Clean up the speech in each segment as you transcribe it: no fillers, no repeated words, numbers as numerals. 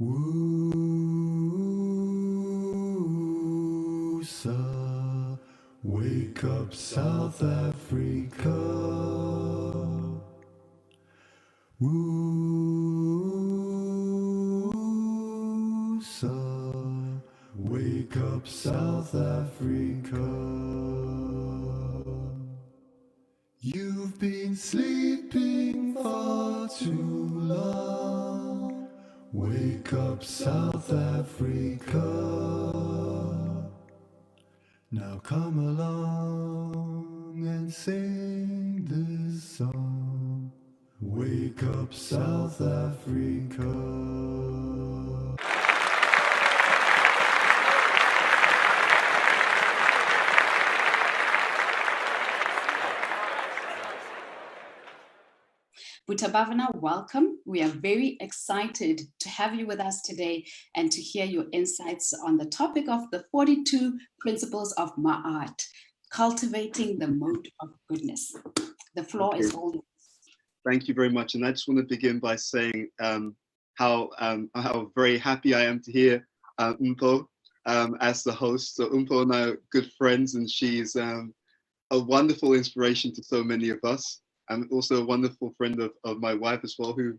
WuSA, wake up South Africa. WuSA, wake up South Africa. You've been sleeping far too long. Wake up South Africa. Now come along and sing this song. Wake up South Africa. Bhuta Bhavana, welcome. We are very excited to have you with us today and to hear your insights on the topic of the 42 principles of Ma'at, cultivating the mode of goodness. The floor is all yours. Thank you very much. And I just want to begin by saying how very happy I am to hear Umpo as the host. So Umpo and I are good friends, and she's a wonderful inspiration to so many of us. And also a wonderful friend of my wife as well, who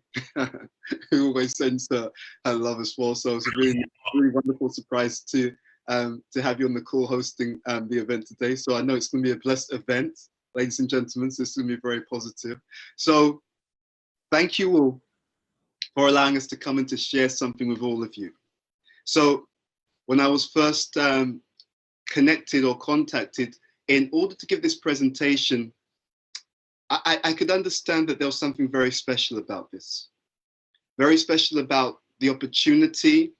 who always sends her love as well. So it's a really wonderful surprise to have you on the call hosting the event today. So I know it's going to be a blessed event, ladies and gentlemen. So it's going to be very positive. So thank you all for allowing us to come and to share something with all of you. So when I was first connected or contacted, in order to give this presentation, I could understand that there was something very special about this. Very special about the opportunity,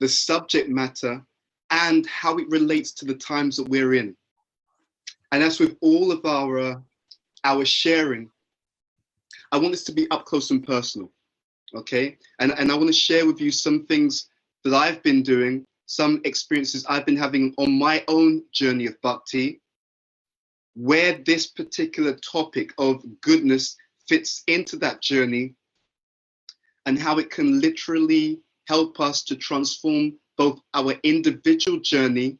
the subject matter, and how it relates to the times that we're in. And as with all of our sharing, I want this to be up close and personal, okay? And I want to share with you some things that I've been doing, some experiences I've been having on my own journey of bhakti, where this particular topic of goodness fits into that journey, and how it can literally help us to transform both our individual journey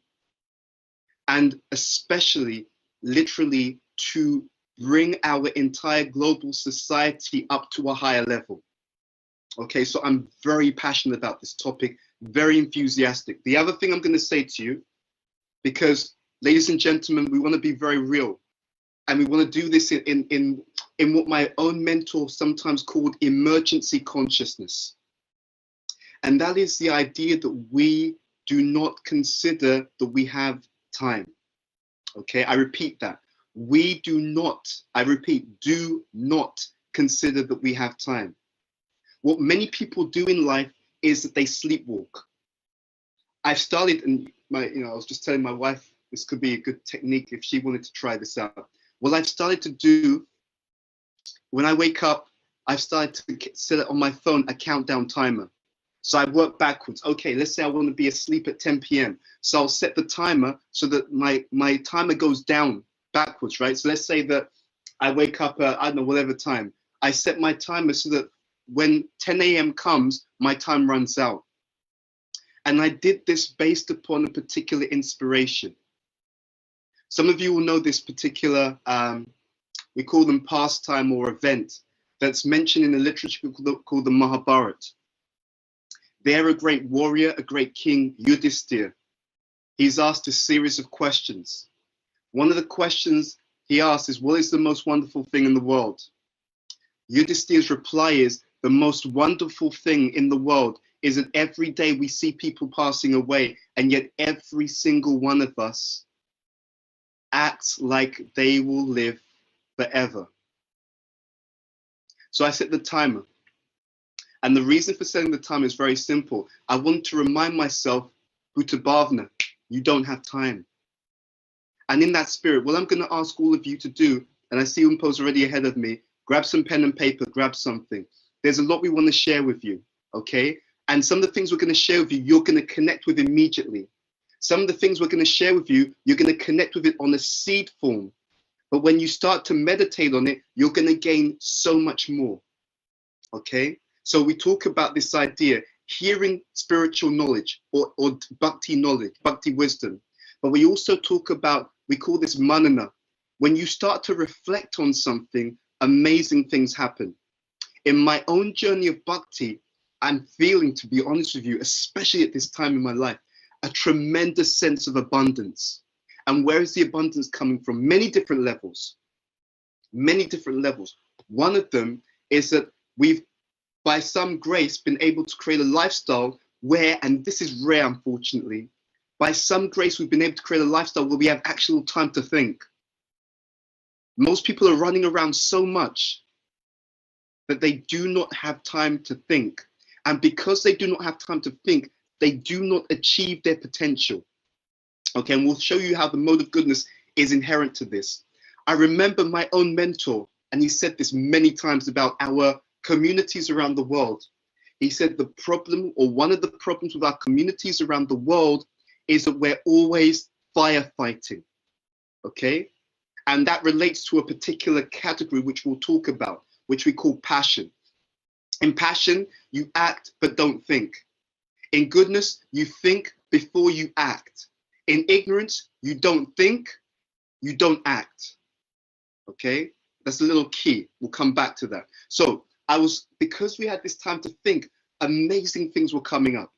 and especially literally to bring our entire global society up to a higher level. Okay, so I'm very passionate about this topic, very enthusiastic. The other thing I'm going to say to you, because ladies and gentlemen, we want to be very real, and we want to do this in what my own mentor sometimes called emergency consciousness. And that is the idea that we do not consider that we have time. Okay, I repeat that. We do not, I repeat, do not consider that we have time. What many people do in life is that they sleepwalk. I've started, and I was just telling my wife, this could be a good technique if she wanted to try this out. What I've started to do, when I wake up, I've started to set it on my phone a countdown timer. So I work backwards. Okay, let's say I want to be asleep at 10 p.m. So I'll set the timer so that my timer goes down backwards, right? So let's say that I wake up at, I don't know, whatever time. I set my timer so that when 10 a.m. comes, my time runs out. And I did this based upon a particular inspiration. Some of you will know this particular, we call them pastime or event, that's mentioned in the literature called the Mahabharata. There, a great warrior, a great king, Yudhishthira, he's asked a series of questions. One of the questions he asks is, what is the most wonderful thing in the world? Yudhishthira's reply is, the most wonderful thing in the world is that every day we see people passing away, and yet every single one of us acts like they will live forever. So I set the timer. And the reason for setting the timer is very simple. I want to remind myself, Bhuta Bhavana, you don't have time. And in that spirit, what I'm going to ask all of you to do, and I see Umpo's already ahead of me, grab some pen and paper, grab something. There's a lot we want to share with you, okay? And some of the things we're going to share with you, you're going to connect with immediately. Some of the things we're going to share with you, you're going to connect with it on a seed form. But when you start to meditate on it, you're going to gain so much more, okay? So we talk about this idea, hearing spiritual knowledge or bhakti knowledge, bhakti wisdom. But we also talk about, we call this manana. When you start to reflect on something, amazing things happen. In my own journey of bhakti, I'm feeling, to be honest with you, especially at this time in my life, a tremendous sense of abundance. And where is the abundance coming from? Many different levels. Many different levels. One of them is that we've, by some grace, been able to create a lifestyle where, and this is rare, unfortunately, by some grace, we've been able to create a lifestyle where we have actual time to think. Most people are running around so much that they do not have time to think. And because they do not have time to think, they do not achieve their potential. Okay, and we'll show you how the mode of goodness is inherent to this. I remember my own mentor, and he said this many times about our communities around the world. He said the problem, or one of the problems with our communities around the world, is that we're always firefighting. Okay? And that relates to a particular category which we'll talk about, which we call passion. In passion, you act but don't think. In goodness, you think before you act. In ignorance, you don't think, you don't act. Okay? That's a little key. We'll come back to that. So because we had this time to think, amazing things were coming up.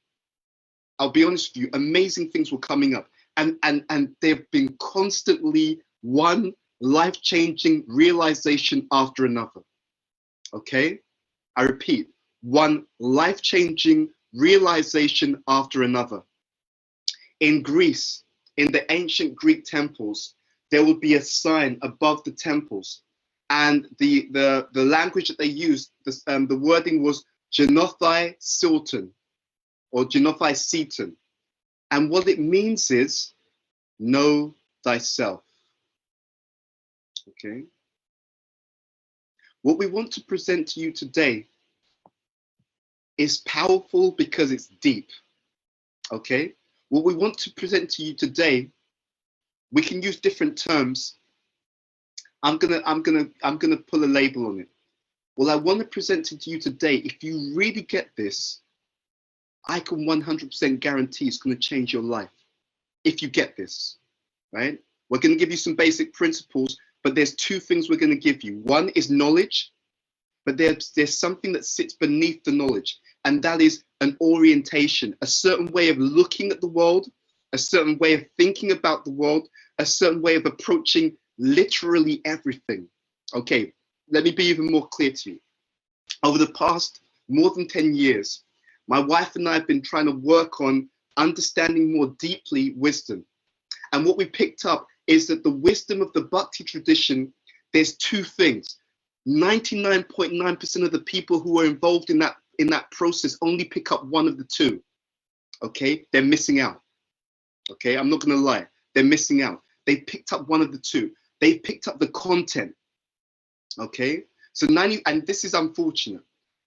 I'll be honest with you, amazing things were coming up. And they've been constantly one life-changing realization after another. Okay? I repeat, one life-changing realization after another. In Greece, in the ancient Greek temples, there would be a sign above the temples. And the language that they used, the wording was Genothai Silton, or Genothai Seton. And what it means is, know thyself. Okay? What we want to present to you today is powerful because it's deep. Okay? What we want to present to you today, we can use different terms. I'm gonna pull a label on it. What I want to present to you today, if you really get this, I can 100% guarantee it's going to change your life. If you get this, right? We're going to give you some basic principles, but there's two things we're going to give you. One is knowledge, but there's something that sits beneath the knowledge, and that is an orientation, a certain way of looking at the world, a certain way of thinking about the world, a certain way of approaching literally everything. Okay, let me be even more clear to you. Over the past more than 10 years, my wife and I have been trying to work on understanding more deeply wisdom. And what we picked up is that the wisdom of the Bhakti tradition, there's two things. 99.9% of the people who are involved in that process only pick up one of the two. Okay, they're missing out. Okay, I'm not gonna lie, they're missing out. They picked up one of the two. They picked up the content. Okay, so and this is unfortunate.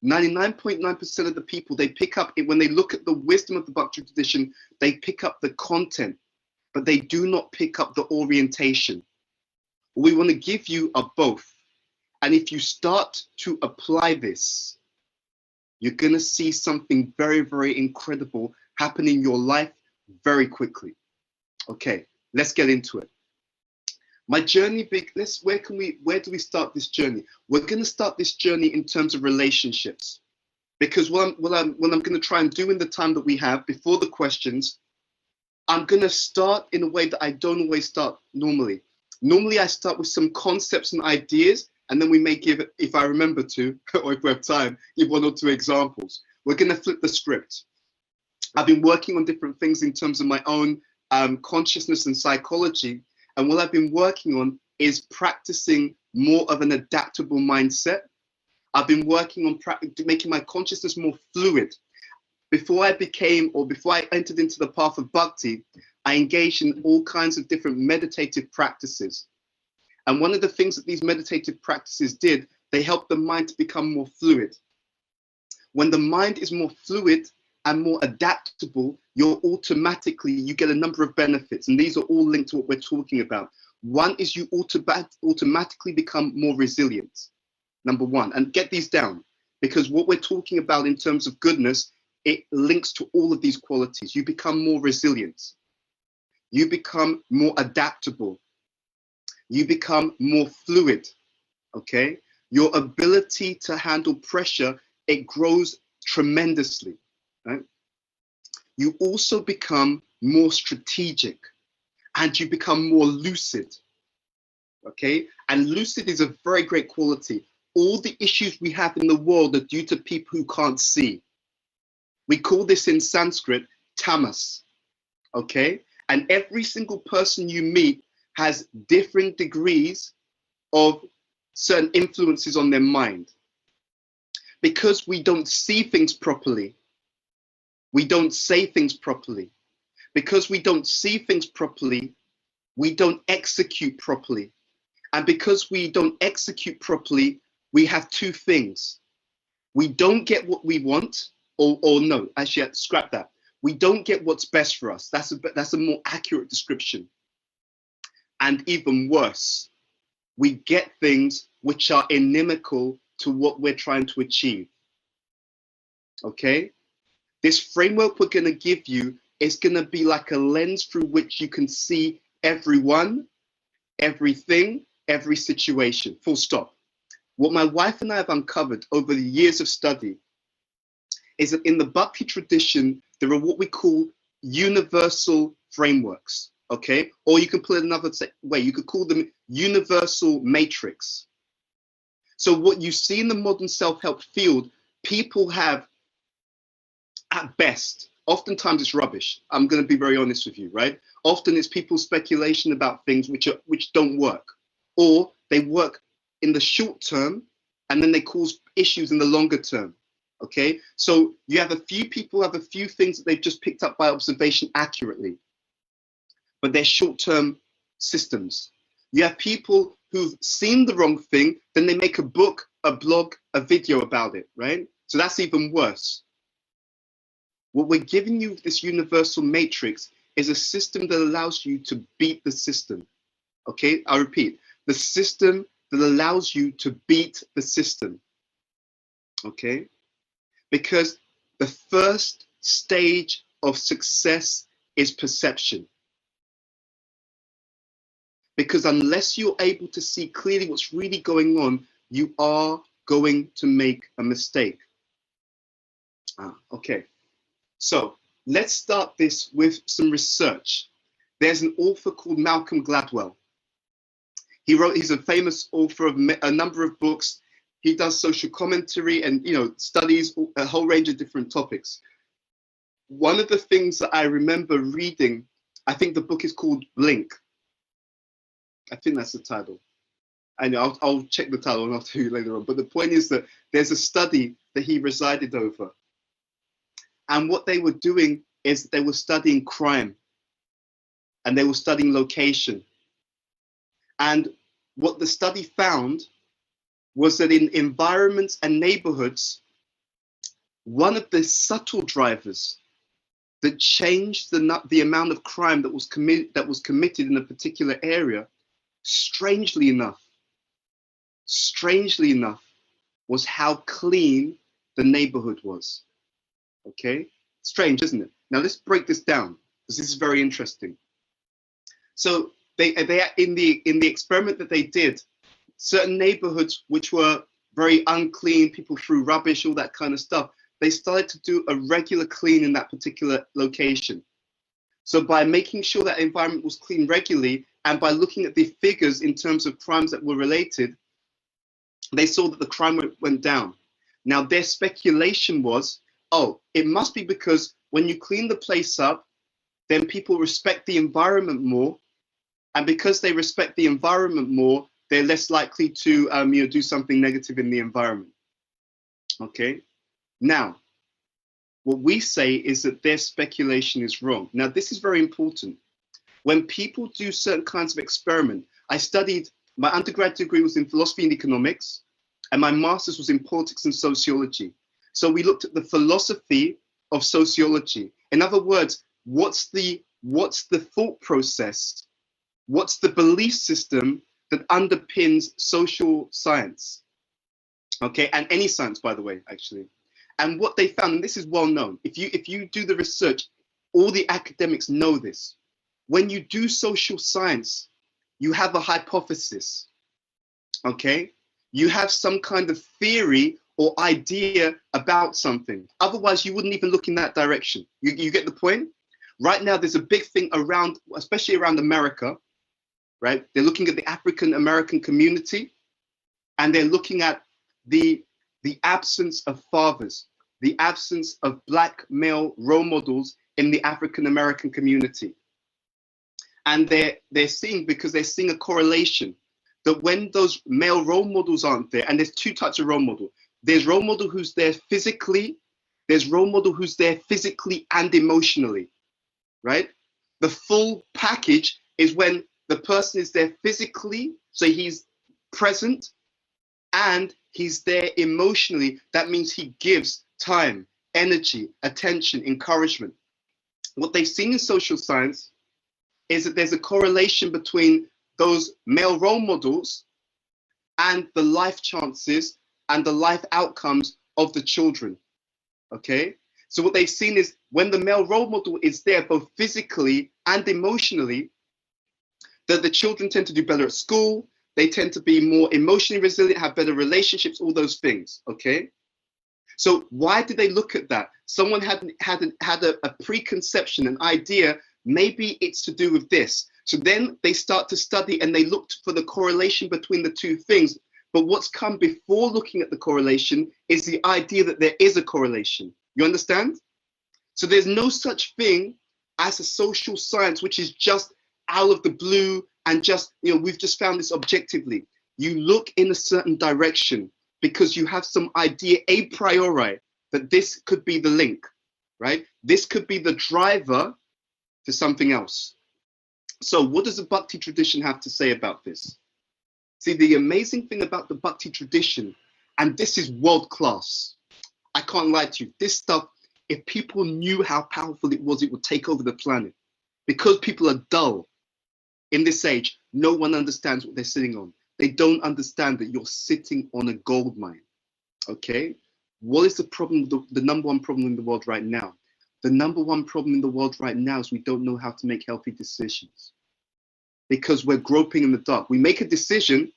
99.9% of the people, they pick up it when they look at the wisdom of the Bhakti tradition, they pick up the content, but they do not pick up the orientation. What we want to give you are both. And if you start to apply this, you're going to see something very, very incredible happen in your life very quickly. Okay, let's get into it. My journey, where do we start this journey? We're going to start this journey in terms of relationships, because what I'm going to try and do in the time that we have before the questions, I'm going to start in a way that I don't always start normally. Normally I start with some concepts and ideas, and then we may give, if I remember to, or if we have time, give one or two examples. We're going to flip the script. I've been working on different things in terms of my own consciousness and psychology. And what I've been working on is practicing more of an adaptable mindset. I've been working on making my consciousness more fluid. Before I entered into the path of bhakti, I engaged in all kinds of different meditative practices. And one of the things that these meditative practices did, they helped the mind to become more fluid. When the mind is more fluid and more adaptable, you get a number of benefits, and these are all linked to what we're talking about. One is you automatically become more resilient, number one, and get these down, because what we're talking about in terms of goodness it links to all of these qualities. You become more resilient. You become more adaptable. You become more fluid, okay? Your ability to handle pressure, it grows tremendously, right? You also become more strategic and you become more lucid, okay? And lucid is a very great quality. All the issues we have in the world are due to people who can't see. We call this in Sanskrit tamas, okay? And every single person you meet has different degrees of certain influences on their mind. Because we don't see things properly, we don't say things properly. Because we don't see things properly, we don't execute properly. And because we don't execute properly, we have two things. We don't get what we want, or no, actually, scrap that. We don't get what's best for us. That's a more accurate description. And even worse, we get things which are inimical to what we're trying to achieve. Okay? This framework we're going to give you is going to be like a lens through which you can see everyone, everything, every situation, full stop. What my wife and I have uncovered over the years of study is that in the Bhakti tradition, there are what we call universal frameworks, okay? Or you can put it another way, you could call them universal matrix. So what you see in the modern self-help field, people have, at best, oftentimes it's rubbish. I'm going to be very honest with you, right? Often it's people's speculation about things which don't work, or they work in the short term and then they cause issues in the longer term. Okay, so you have a few people have a few things that they've just picked up by observation accurately, but they're short-term systems. You have people who've seen the wrong thing, then they make a book, a blog, a video about it, right? So that's even worse. What we're giving you, this universal matrix, is a system that allows you to beat the system. Okay, I repeat, the system that allows you to beat the system. Okay, because the first stage of success is perception. Because unless you're able to see clearly what's really going on, you are going to make a mistake. Okay, so let's start this with some research. There's an author called Malcolm Gladwell. He's a famous author of a number of books. He does social commentary and, studies a whole range of different topics. One of the things that I remember reading, I think the book is called Blink. I think that's the title. I know, I'll check the title and I'll tell you later on. But the point is that there's a study that he resided over. And what they were doing is they were studying crime and they were studying location. And what the study found was that in environments and neighborhoods, one of the subtle drivers that changed the amount of crime that was committed in a particular area, strangely enough, was how clean the neighborhood was. Okay, strange, isn't it? Now let's break this down because this is very interesting. So they in the experiment that they did, certain neighborhoods which were very unclean, people threw rubbish, all that kind of stuff, they started to do a regular clean in that particular location. So by making sure that environment was clean regularly and by looking at the figures in terms of crimes that were related, they saw that the crime went down. Now their speculation was, oh, it must be because when you clean the place up, then people respect the environment more. And because they respect the environment more, they're less likely to do something negative in the environment. Okay. Now, what we say is that their speculation is wrong. Now, this is very important. When people do certain kinds of experiment, my undergrad degree was in philosophy and economics, and my master's was in politics and sociology. So we looked at the philosophy of sociology. In other words, what's the thought process? What's the belief system that underpins social science? Okay, and any science, by the way, actually. And what they found, and this is well known, if you do the research, all the academics know this. When you do social science, you have a hypothesis, okay? You have some kind of theory or idea about something. Otherwise, you wouldn't even look in that direction. You get the point? Right now, there's a big thing around, especially around America, right? They're looking at the African American community, and they're looking at the absence of fathers, the absence of Black male role models in the African American community. And they're seeing, because they're seeing a correlation that when those male role models aren't there, and there's two types of role model. There's role model who's there physically, there's role model who's there physically and emotionally, right? The full package is when the person is there physically, so he's present, and he's there emotionally. That means he gives time, energy, attention, encouragement. What they've seen in social science is that there's a correlation between those male role models and the life chances and the life outcomes of the children, okay? So what they've seen is when the male role model is there both physically and emotionally, that the children tend to do better at school, they tend to be more emotionally resilient, have better relationships, all those things, okay? So why did they look at that? Someone had a preconception, an idea, maybe it's to do with this. So then they start to study and they looked for the correlation between the two things. But what's come before looking at the correlation is the idea that there is a correlation. You understand? So there's no such thing as a social science, which is just out of the blue and just, you know, we've just found this objectively. You look in a certain direction because you have some idea a priori that this could be the link, right? This could be the driver to something else. So what does the Bhakti tradition have to say about this? See, the amazing thing about the Bhakti tradition, and this is world class, I can't lie to you, this stuff, if people knew how powerful it was, it would take over the planet. Because people are dull in this age, no one understands what they're sitting on. They don't understand that you're sitting on a gold mine, okay? What is the problem, the number one problem in the world right now? The number one problem in the world right now is we don't know how to make healthy decisions because we're groping in the dark. We make a decision,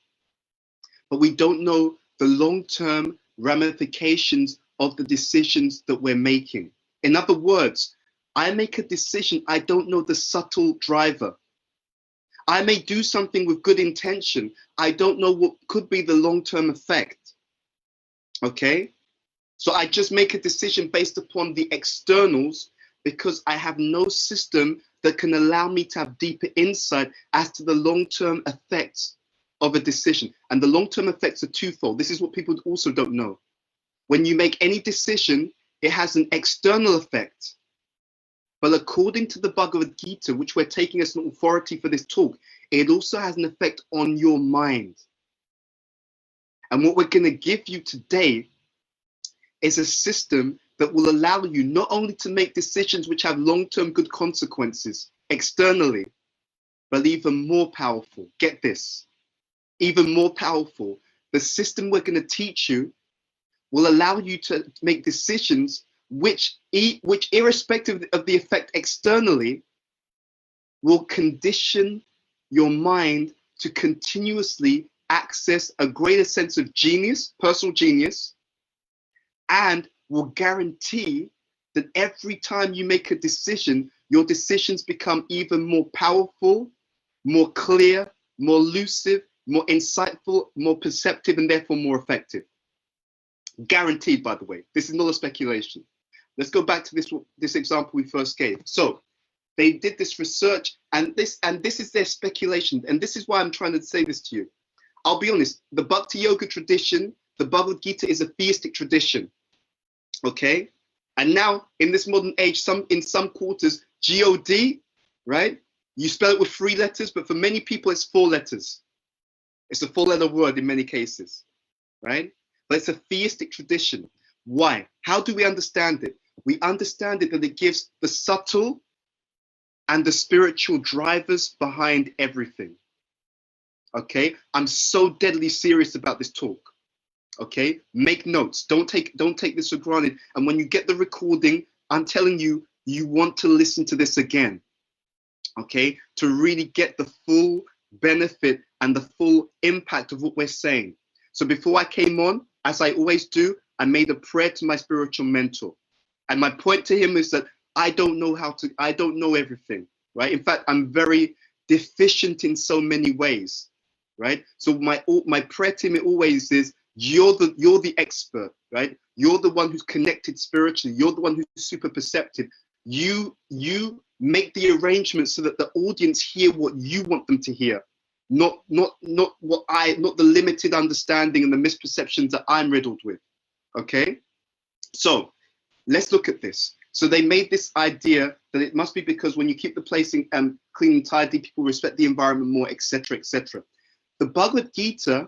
but we don't know the long-term ramifications of the decisions that we're making. In other words, I make a decision, I don't know the subtle driver. I may do something with good intention. I don't know what could be the long-term effect, okay? So I just make a decision based upon the externals because I have no system that can allow me to have deeper insight as to the long-term effects of a decision. And the long-term effects are twofold. This is what people also don't know. When you make any decision, it has an external effect. But according to the Bhagavad Gita, which we're taking as an authority for this talk, it also has an effect on your mind. And what we're going to give you today is a system that will allow you not only to make decisions which have long-term good consequences externally, but even more powerful. Get this, even more powerful. The system we're going to teach you will allow you to make decisions which irrespective of the effect externally, will condition your mind to continuously access a greater sense of genius, personal genius, and will guarantee that every time you make a decision, your decisions become even more powerful, more clear, more lucid, more insightful, more perceptive, and therefore more effective. Guaranteed, by the way. This is not a speculation. Let's go back to this example we first gave. So they did this research, and this is their speculation, and this is why I'm trying to say this to you. I'll be honest, the Bhakti Yoga tradition, the Bhagavad Gita is a theistic tradition, okay? And now in this modern age, in some quarters, G-O-D, right? You spell it with 3 letters, but for many people it's 4 letters. It's a 4-letter word in many cases, right? But it's a theistic tradition. Why? How do we understand it? We understand it that it gives the subtle and the spiritual drivers behind everything. Okay? I'm so deadly serious about this talk. Okay, make notes. Don't take this for granted. And when you get the recording, I'm telling you, you want to listen to this again. Okay, to really get the full benefit and the full impact of what we're saying. So before I came on, as I always do, I made a prayer to my spiritual mentor. And my point to him is that I don't know everything, right? In fact, I'm very deficient in so many ways, right? So my prayer to him always is, you're the expert, right? You're the one who's connected spiritually. You're the one who's super perceptive. You make the arrangements so that the audience hear what you want them to hear, not the limited understanding and the misperceptions that I'm riddled with. Okay, so let's look at this. So they made this idea that it must be because when you keep the place clean and tidy, people respect the environment more, etc., etc. The Bhagavad Gita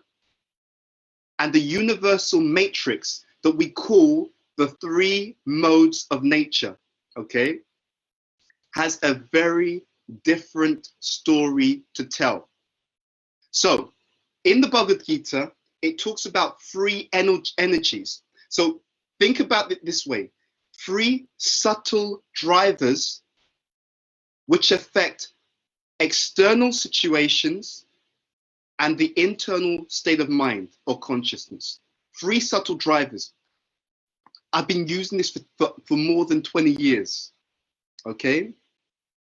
and the universal matrix that we call the three modes of nature, okay, has a very different story to tell. So in the Bhagavad Gita, it talks about three energies. So think about it this way: three subtle drivers which affect external situations and the internal state of mind or consciousness. Three subtle drivers. I've been using this for more than 20 years, okay?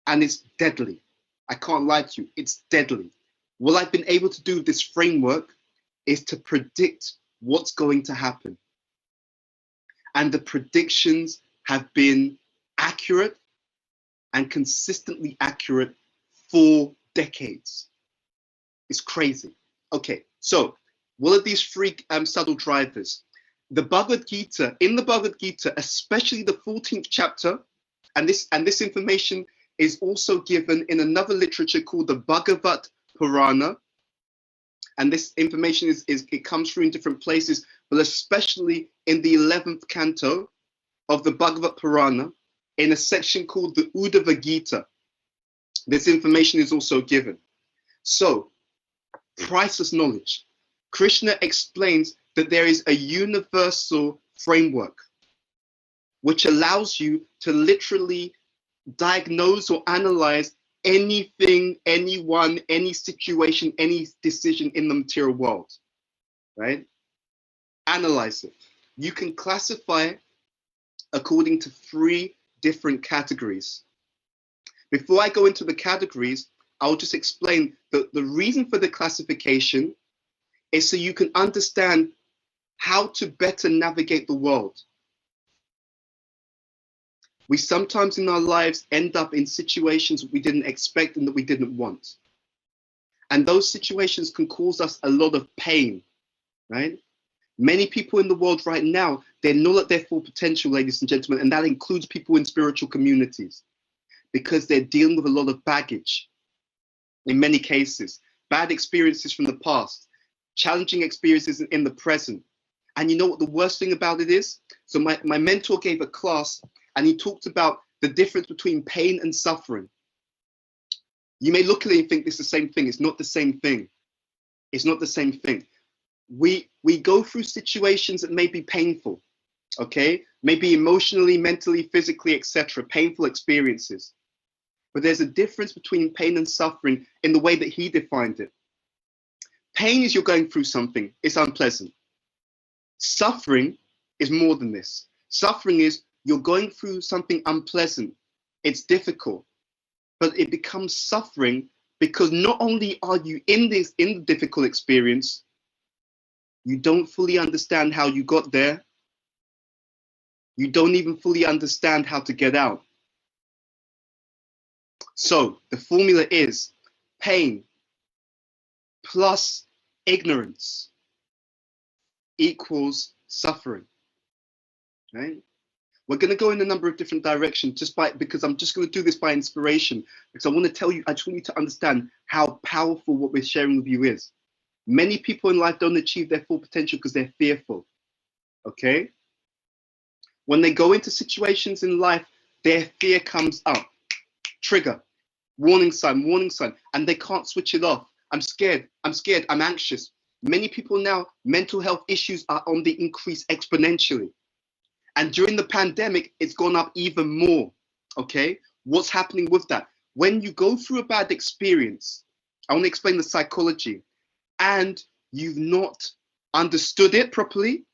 And it's deadly. I can't lie to you, it's deadly. What I've been able to do with this framework is to predict what's going to happen. And the predictions have been accurate and consistently accurate for decades. It's crazy. Okay, so what are these three subtle drivers? The Bhagavad Gita, in the Bhagavad Gita, especially the 14th chapter, and this information is also given in another literature called the Bhagavad Purana. And this information it comes through in different places, but especially in the 11th canto of the Bhagavad Purana, in a section called the Uddhava Gita. This information is also given. So, priceless knowledge. Krishna explains that there is a universal framework which allows you to literally diagnose or analyze anything, anyone, any situation, any decision in the material world, right? Analyze it. You can classify it according to three different categories. Before I go into the categories, I'll just explain that the reason for the classification is so you can understand how to better navigate the world. We sometimes in our lives end up in situations that we didn't expect and that we didn't want. And those situations can cause us a lot of pain, right? Many people in the world right now, they're not at their full potential, ladies and gentlemen, and that includes people in spiritual communities, because they're dealing with a lot of baggage. In many cases, bad experiences from the past, challenging experiences in the present. And you know what the worst thing about it is? So my mentor gave a class and he talked about the difference between pain and suffering. You may look at it and think it's the same thing. It's not the same thing. It's not the same thing. We go through situations that may be painful, okay? Maybe emotionally, mentally, physically, etc. Painful experiences. But there's a difference between pain and suffering in the way that he defined it. Pain is you're going through something. It's unpleasant. Suffering is more than this. Suffering is you're going through something unpleasant. It's difficult, but it becomes suffering because not only are you in the difficult experience, you don't fully understand how you got there. You don't even fully understand how to get out. So the formula is pain plus ignorance equals suffering, right? We're going to go in a number of different directions because I'm just going to do this by inspiration, because I want to tell you, I just want you to understand how powerful what we're sharing with you is. Many people in life don't achieve their full potential because they're fearful, okay? When they go into situations in life, their fear comes up. Trigger, warning sign, and they can't switch it off. I'm scared, I'm anxious. many people now, mental health issues are on the increase exponentially. And during the pandemic, it's gone up even more, okay? What's happening with that? When you go through a bad experience, I want to explain the psychology, and you've not understood it properly,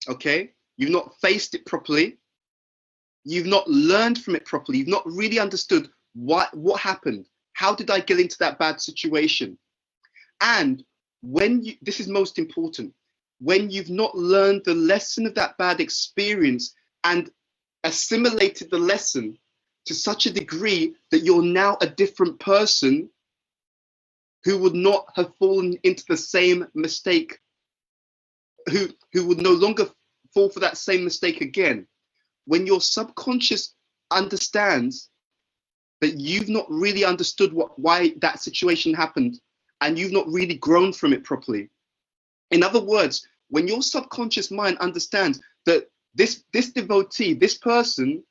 okay? You've not faced it properly. You've not learned from it properly. You've not really understood what happened. How did I get into that bad situation? And when you, this is most important, when you've not learned the lesson of that bad experience and assimilated the lesson to such a degree that you're now a different person who would not have fallen into the same mistake, who would no longer fall for that same mistake again. When your subconscious understands that you've not really understood why that situation happened, and you've not really grown from it properly. In other words, when your subconscious mind understands that this devotee, this person,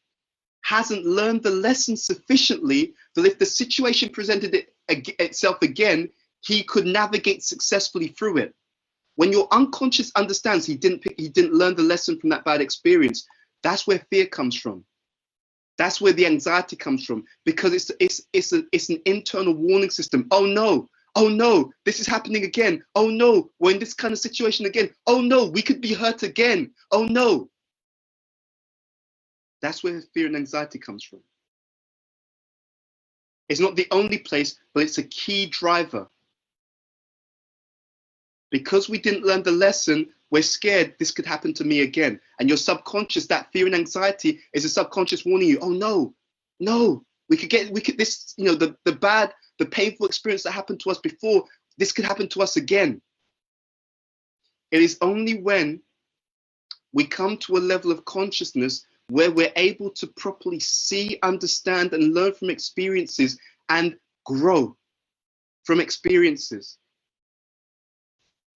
hasn't learned the lesson sufficiently that if the situation presented itself again, he could navigate successfully through it. When your unconscious understands he didn't learn the lesson from that bad experience, that's where fear comes from. That's where the anxiety comes from, because it's an internal warning system. Oh no, this is happening again. Oh no, we're in this kind of situation again. Oh no, we could be hurt again. Oh no. That's where fear and anxiety comes from. It's not the only place, but it's a key driver. Because we didn't learn the lesson, we're scared this could happen to me again. And your subconscious, that fear and anxiety is a subconscious warning you, oh no, we could this, you know, the painful experience that happened to us before, this could happen to us again. It is only when we come to a level of consciousness where we're able to properly see, understand, and learn from experiences and grow from experiences.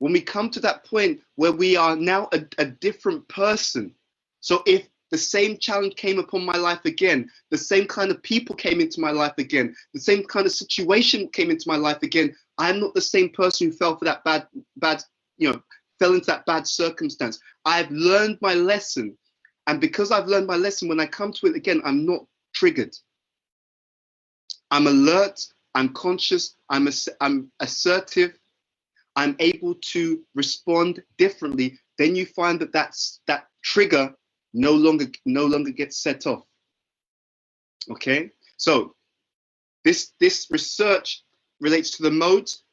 When we come to that point where we are now a different person. So if the same challenge came upon my life again, the same kind of people came into my life again, the same kind of situation came into my life again, I'm not the same person who fell for that fell into that bad circumstance. I've learned my lesson. And because I've learned my lesson, when I come to it again, I'm not triggered. I'm alert, I'm conscious, I'm assertive, I'm able to respond differently. Then you find that trigger no longer gets set off. Okay, so this research relates to the modes.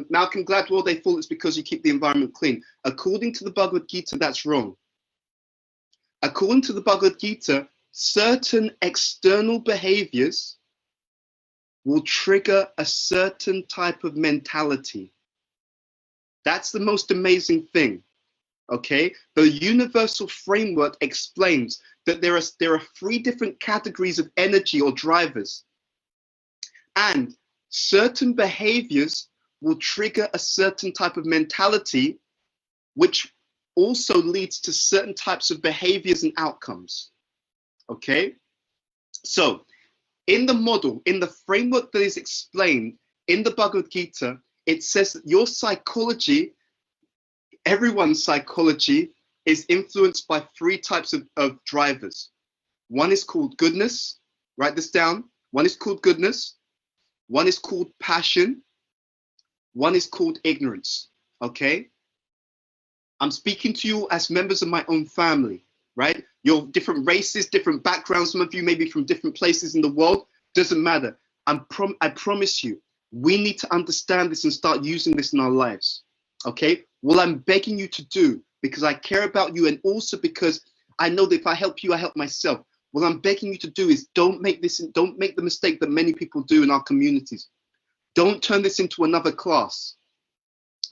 Malcolm Gladwell, they thought it's because you keep the environment clean. According to the Bhagavad Gita, that's wrong. According to the Bhagavad Gita, certain external behaviors will trigger a certain type of mentality. That's the most amazing thing. Okay, the universal framework explains that there are 3 different categories of energy or drivers, and certain behaviors will trigger a certain type of mentality, which also leads to certain types of behaviors and outcomes. Okay, so in the model, in the framework that is explained in the Bhagavad Gita, it says that your psychology, everyone's psychology, is influenced by 3 types of drivers. One is called goodness. Write this down. One is called goodness. One is called passion. One is called ignorance. Okay? I'm speaking to you as members of my own family, right? You're different races, different backgrounds. Some of you may be from different places in the world. Doesn't matter. I promise you, we need to understand this and start using this in our lives. Okay? What I'm begging you to do, because I care about you and also because I know that if I help you, I help myself. What I'm begging you to do is don't make the mistake that many people do in our communities. Don't turn this into another class.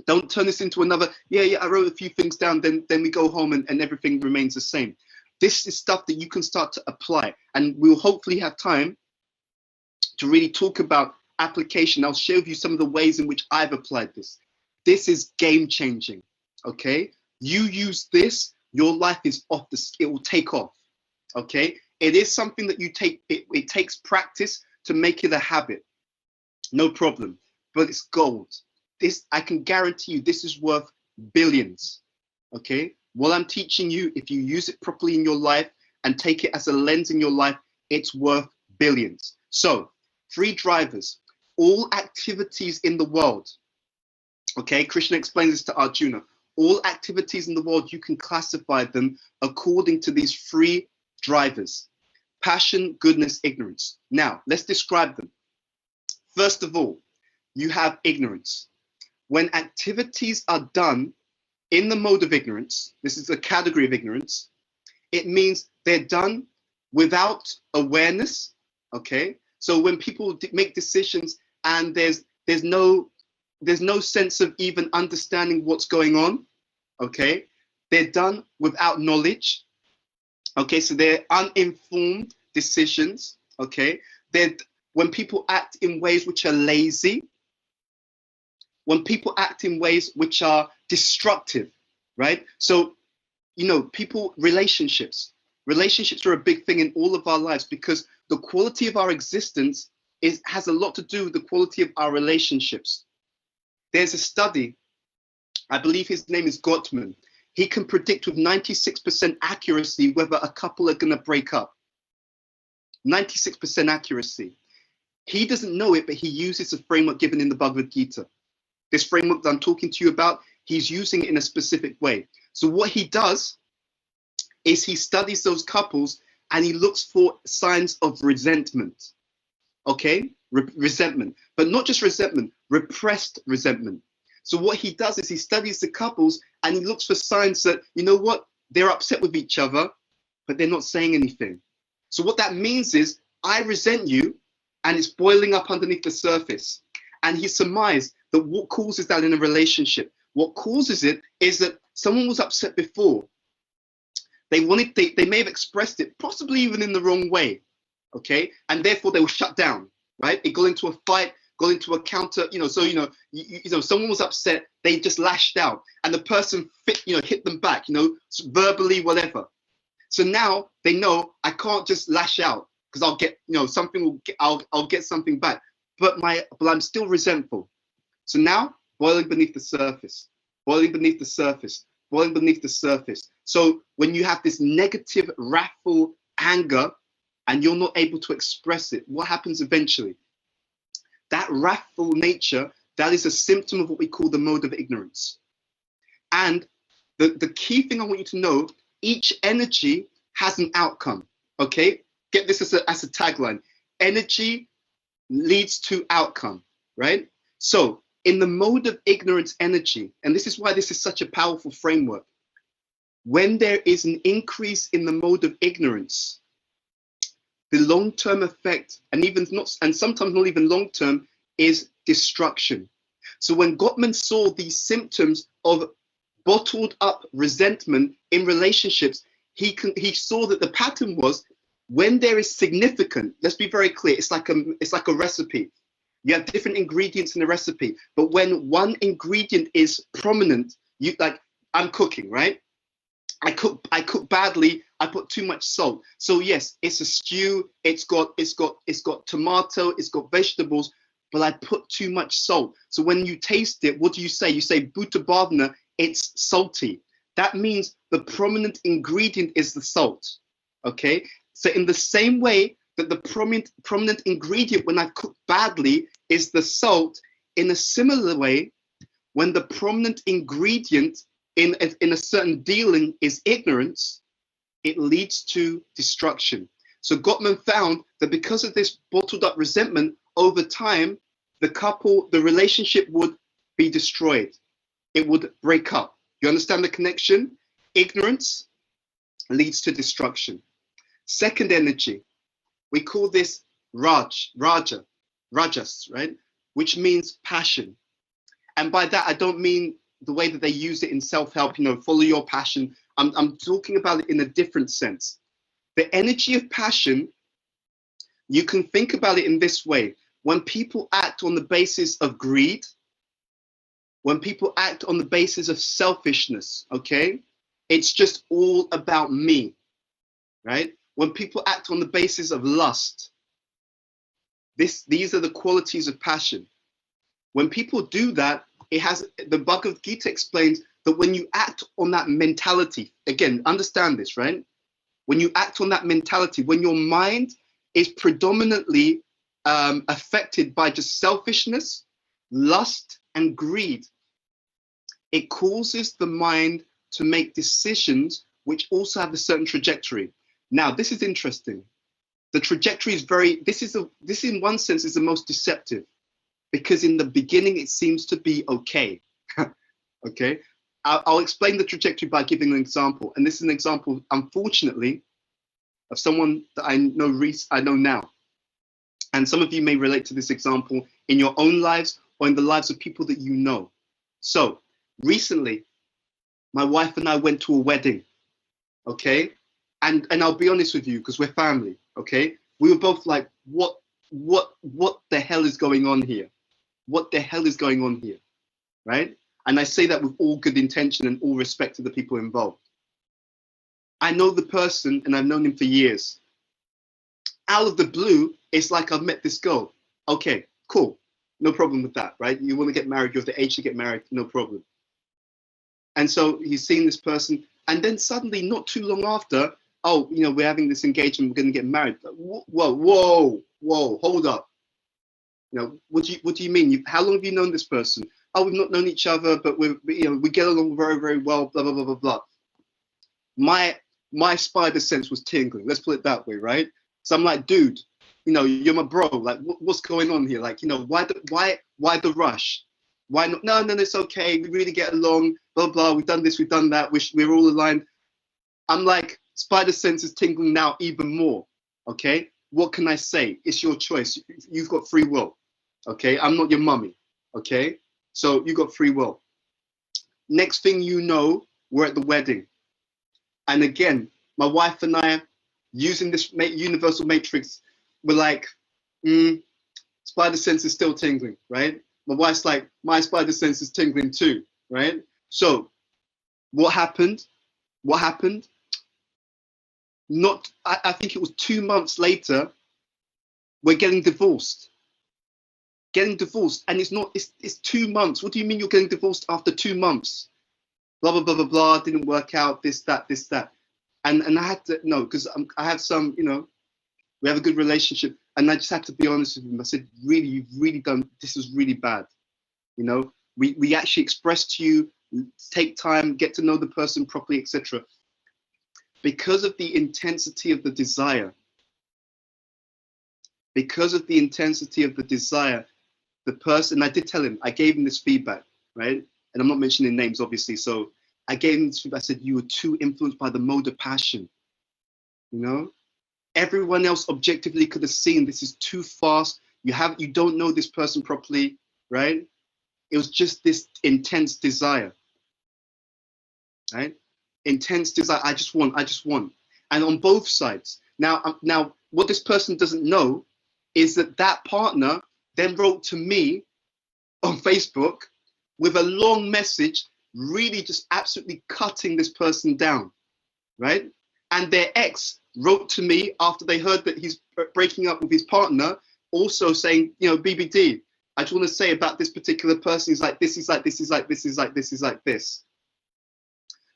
Don't turn this into another, I wrote a few things down, then we go home and everything remains the same. This is stuff that you can start to apply, and we'll hopefully have time to really talk about application. I'll share with you some of the ways in which I've applied this. This is game changing, okay? You use this, your life is it will take off, okay? It is something that you take, it takes practice to make it a habit, no problem, but it's gold. this, I can guarantee you, this is worth billions. Okay, what I'm teaching you, if you use it properly in your life and take it as a lens in your life, it's worth billions. So 3 drivers, all activities in the world. Okay, Krishna explains this to Arjuna. All activities in the world, you can classify them according to these 3 drivers: passion, goodness, ignorance. Now, let's describe them. First of all, you have ignorance. When activities are done in the mode of ignorance, this is a category of ignorance, it means they're done without awareness. Okay, so when people make decisions and there's no sense of even understanding what's going on, okay, they're done without knowledge. Okay, so they're uninformed decisions. Okay, when people act in ways which are lazy, when people act in ways which are destructive, right? So, you know, relationships are a big thing in all of our lives, because the quality of our existence has a lot to do with the quality of our relationships. There's a study, I believe his name is Gottman. He can predict with 96% accuracy whether a couple are going to break up. 96% accuracy. He doesn't know it, but he uses a framework given in the Bhagavad Gita. This framework that I'm talking to you about, he's using it in a specific way. So what he does is he studies those couples and he looks for signs of resentment. Okay, resentment, but not just resentment, repressed resentment. So what he does is he studies the couples and he looks for signs that, you know what, they're upset with each other, but they're not saying anything. So what that means is, I resent you, and it's boiling up underneath the surface. And he surmised that what causes that in a relationship, what causes it is that someone was upset before. They may have expressed it, possibly even in the wrong way, okay? And therefore they were shut down, right? It got into a fight, got into a counter, so someone was upset, they just lashed out, and the person hit them back, verbally, whatever. So now they know, I can't just lash out because I'll get, I'll get something back, but I'm still resentful. So now, boiling beneath the surface, boiling beneath the surface, boiling beneath the surface. So when you have this negative, wrathful anger and you're not able to express it, what happens eventually? That wrathful nature, that is a symptom of what we call the mode of ignorance. And the key thing I want you to know, each energy has an outcome, okay? Get this as a tagline. Energy leads to outcome, right? So in the mode of ignorance energy, and this is why this is such a powerful framework, when there is an increase in the mode of ignorance, the long-term effect, and sometimes not even long-term, is destruction. So when Gottman saw these symptoms of bottled up resentment in relationships, he saw that the pattern was, when there is significant, let's be very clear, it's like a recipe. You have different ingredients in the recipe, but when one ingredient is prominent, I'm cooking, right? I cook badly. I put too much salt. So yes, it's a stew. It's got tomato. It's got vegetables, but I put too much salt. So when you taste it, what do you say? You say Bhuta Bhavana. It's salty. That means the prominent ingredient is the salt. Okay. So in the same way that the prominent ingredient when I cook badly is the salt, in a similar way, when the prominent ingredient in a certain dealing is ignorance, it leads to destruction. So Gottman found that because of this bottled up resentment, over time, the relationship would be destroyed. It would break up. You understand the connection? Ignorance leads to destruction. Second energy, we call this rajas, right? Which means passion. And by that, I don't mean the way that they use it in self-help, follow your passion. I'm talking about it in a different sense. The energy of passion, you can think about it in this way. When people act on the basis of greed, when people act on the basis of selfishness, okay? It's just all about me, right? When people act on the basis of lust, these are the qualities of passion. When people do that, it has, the Bhagavad Gita explains that when you act on that mentality, again, understand this, right? When you act on that mentality, when your mind is predominantly affected by just selfishness, lust, and greed, it causes the mind to make decisions which also have a certain trajectory. Now, this is interesting. The trajectory is this in one sense is the most deceptive, because in the beginning it seems to be okay. Okay, I'll explain the trajectory by giving an example, and this is an example, unfortunately, of someone that I know now, and some of you may relate to this example in your own lives or in the lives of people that you know. So recently, my wife and I went to a wedding, okay, and I'll be honest with you, because we're family, okay. We were both like, what the hell is going on here? What the hell is going on here, right? And I say that with all good intention and all respect to the people involved. I know the person and I've known him for years. Out of the blue, it's like I've met this girl. Okay, cool. No problem with that, right? You want to get married, you have the age to get married, no problem. And so he's seeing this person, and then suddenly, not too long after, oh, you know, we're having this engagement, we're going to get married. Whoa, hold up. You know, what do you mean? How long have you known this person? Oh, we've not known each other, but we get along very, very well, blah, blah, blah, blah, blah. My spider sense was tingling, let's put it that way, right? So I'm like, dude, you know, you're my bro, like, what's going on here? Like, you know, why the rush? Why not? No, it's okay, we really get along, blah, blah, we've done this, we've done that, we're all aligned. I'm like, spider sense is tingling now even more, okay? What can I say? It's your choice, you've got free will, okay? I'm not your mummy, okay? So you got free will. Next thing you know, we're at the wedding. And again, my wife and I, using this universal matrix, we're like, spider sense is still tingling, right? My wife's like, my spider sense is tingling too, right? So what happened? I think it was 2 months later, we're getting divorced. And it's 2 months. What do you mean you're getting divorced after 2 months? Blah, blah, blah, blah, blah, didn't work out, this, that. And I had to, no, because I have some, you know, we have a good relationship. And I just had to be honest with him. I said, really, you've really done, this is really bad. You know, we actually expressed to you, take time, get to know the person properly, etc. Because of the intensity of the desire, the person, I did tell him, I gave him this feedback, right? And I'm not mentioning names, obviously. So I gave him this feedback. I said, you were too influenced by the mode of passion. You know, everyone else objectively could have seen this is too fast. You don't know this person properly, right? It was just this intense desire, right? Intense desire. I just want. And on both sides. Now, what this person doesn't know is that partner then wrote to me on Facebook with a long message, really just absolutely cutting this person down, right? And their ex wrote to me after they heard that he's breaking up with his partner, also saying, you know, BBD, I just want to say about this particular person, he's like this, he's like this, he's like this, he's like this, he's like this.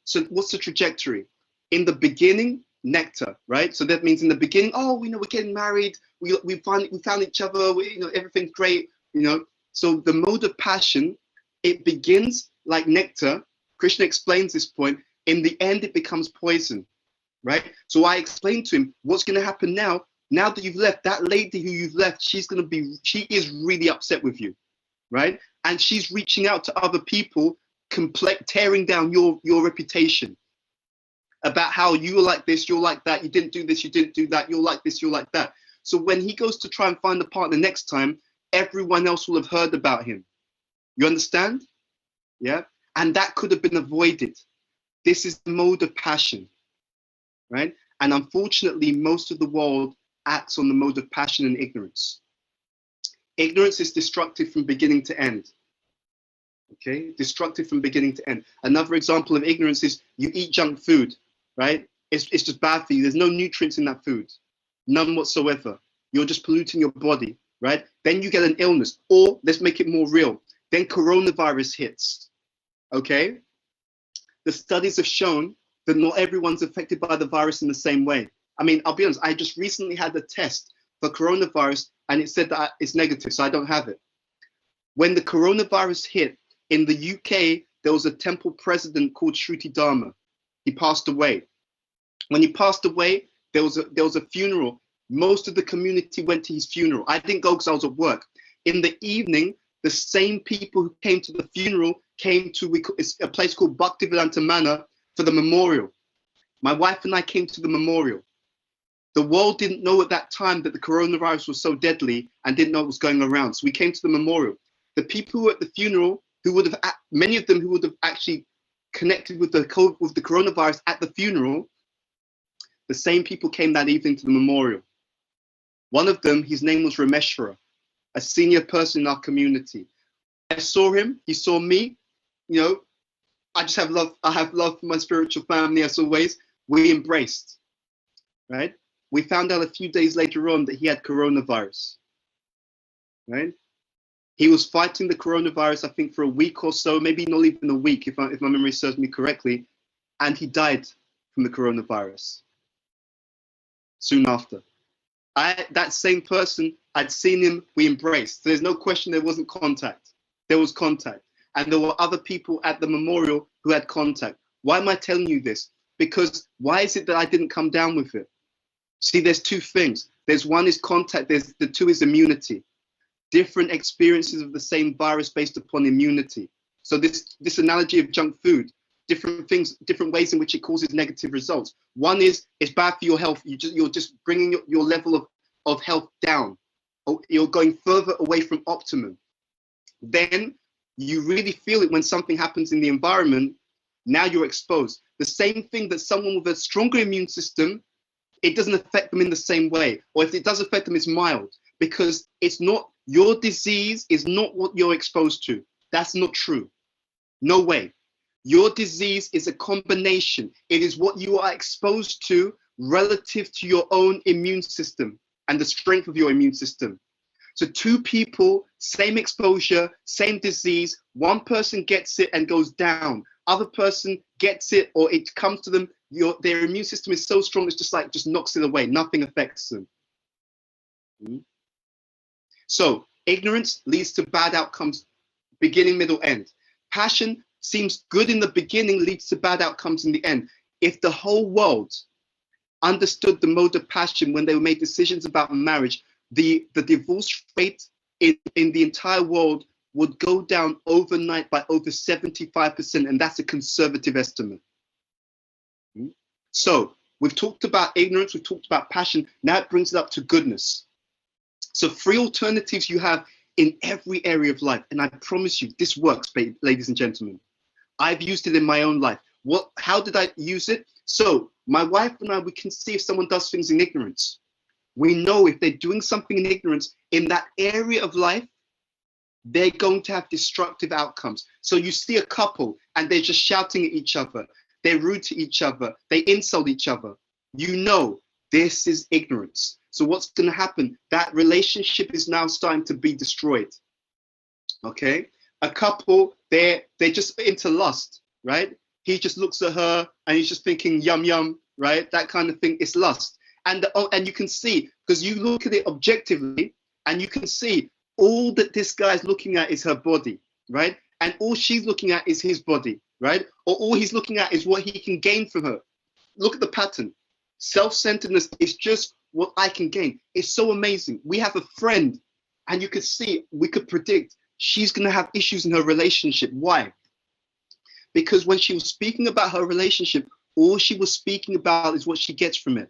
So what's the trajectory? In the beginning, nectar, right? So that means in the beginning, oh, we know we're getting married, we found each other, you know, everything's great, you know. So the mode of passion, it begins like nectar. Krishna explains this point. In the end, it becomes poison, right? So I explained to him, what's going to happen now? Now that you've left, that lady who you've left, she is really upset with you, right? And she's reaching out to other people, tearing down your reputation about how you're like this, you're like that, you didn't do this, you didn't do that, you're like this, you're like that. So when he goes to try and find a partner next time, everyone else will have heard about him. You understand? Yeah? And that could have been avoided. This is the mode of passion, right? And unfortunately, most of the world acts on the mode of passion and ignorance. Ignorance is destructive from beginning to end. Okay? Destructive from beginning to end. Another example of ignorance is you eat junk food, right? It's just bad for you. There's no nutrients in that food. None whatsoever. You're just polluting your body, right? Then you get an illness. Or let's make it more real. Then coronavirus hits, okay? The studies have shown that not everyone's affected by the virus in the same way. I mean, I'll be honest, I just recently had a test for coronavirus and it said that it's negative, so I don't have it. When the coronavirus hit in the UK, there was a temple president called Shruti Dharma. He passed away. When he passed away, there was a funeral. Most of the community went to his funeral. I didn't go because I was at work. In the evening, the same people who came to the funeral came to a place called Bhuta Bhavana for the memorial. My wife and I came to the memorial. The world didn't know at that time that the coronavirus was so deadly and didn't know it was going around. So we came to the memorial. The people who were at the funeral, many of them who would have actually connected with the coronavirus at the funeral, the same people came that evening to the memorial. One of them, his name was Rameshwara, a senior person in our community. I saw him, he saw me, you know, I have love for my spiritual family as always. We embraced, right? We found out a few days later on that he had coronavirus, right? He was fighting the coronavirus, I think, for a week or so, maybe not even a week, if my memory serves me correctly, and he died from the coronavirus soon after. That same person, I'd seen him, we embraced. There's no question there wasn't contact. There was contact. And there were other people at the memorial who had contact. Why am I telling you this? Because why is it that I didn't come down with it? See, there's two things. There's one is contact, the two is immunity. Different experiences of the same virus based upon immunity. So this analogy of junk food, different things, different ways in which it causes negative results. One is it's bad for your health. You're just bringing your level of health down. You're going further away from optimum. Then you really feel it when something happens in the environment. Now you're exposed. The same thing that someone with a stronger immune system, it doesn't affect them in the same way. Or if it does affect them, it's mild, because it's not, your disease is not what you're exposed to. That's not true. No way. Your disease is a combination. It is what you are exposed to relative to your own immune system and the strength of your immune system. So two people, same exposure, same disease, one person gets it and goes down. Other person gets it or it comes to them, their immune system is so strong, it's just knocks it away. Nothing affects them. So ignorance leads to bad outcomes, beginning, middle, end. Passion seems good in the beginning, leads to bad outcomes in the end. If the whole world understood the mode of passion when they made decisions about marriage, the divorce rate in the entire world would go down overnight by over 75%, and that's a conservative estimate. So we've talked about ignorance, we've talked about passion, now it brings it up to goodness. So 3 alternatives you have in every area of life, and I promise you, this works, ladies and gentlemen. I've used it in my own life. How did I use it? So my wife and I, we can see if someone does things in ignorance. We know if they're doing something in ignorance in that area of life, they're going to have destructive outcomes. So you see a couple and they're just shouting at each other. They're rude to each other. They insult each other. You know, this is ignorance. So what's going to happen? That relationship is now starting to be destroyed. Okay? A couple, they're just into lust, right? He just looks at her and he's just thinking, yum, yum, right? That kind of thing. It's lust. And you can see, because you look at it objectively, and you can see all that this guy's looking at is her body, right? And all she's looking at is his body, right? Or all he's looking at is what he can gain from her. Look at the pattern. Self-centeredness is just what I can gain. It's so amazing. We have a friend, and you could see, we could predict she's going to have issues in her relationship. Why? Because when she was speaking about her relationship, all she was speaking about is what she gets from it.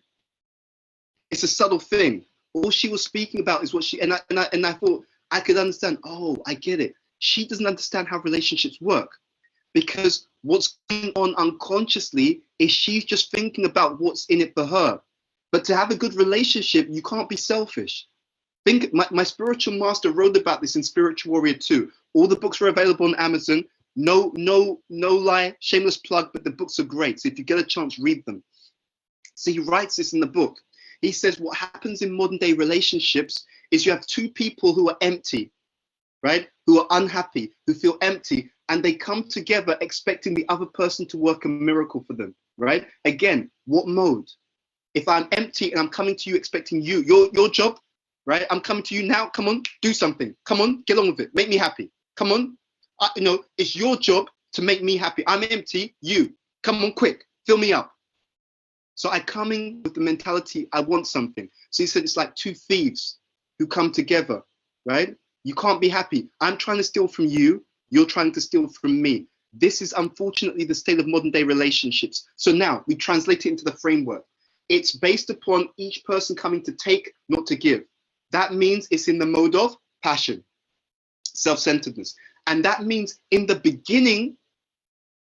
It's a subtle thing. All she was speaking about is what she, and I thought I could understand. Oh, I get it. She doesn't understand how relationships work, because what's going on unconsciously is she's just thinking about what's in it for her. But to have a good relationship, you can't be selfish. My spiritual master wrote about this in Spiritual Warrior 2. All the books are available on Amazon. No lie, shameless plug, but the books are great. So if you get a chance, read them. So he writes this in the book. He says what happens in modern day relationships is you have two people who are empty. right? Who are unhappy, who feel empty, and they come together expecting the other person to work a miracle for them, right? Again, what mode? If I'm empty and I'm coming to you expecting your job, right? I'm coming to you now. Come on, do something. Come on, get on with it. Make me happy. Come on. It's your job to make me happy. I'm empty. You, come on, quick, fill me up. So I come in with the mentality, I want something. So he said it's like two thieves who come together, right? You can't be happy. I'm trying to steal from you. You're trying to steal from me. This is unfortunately the state of modern day relationships. So now we translate it into the framework. It's based upon each person coming to take, not to give. That means it's in the mode of passion, self-centeredness. And that means in the beginning,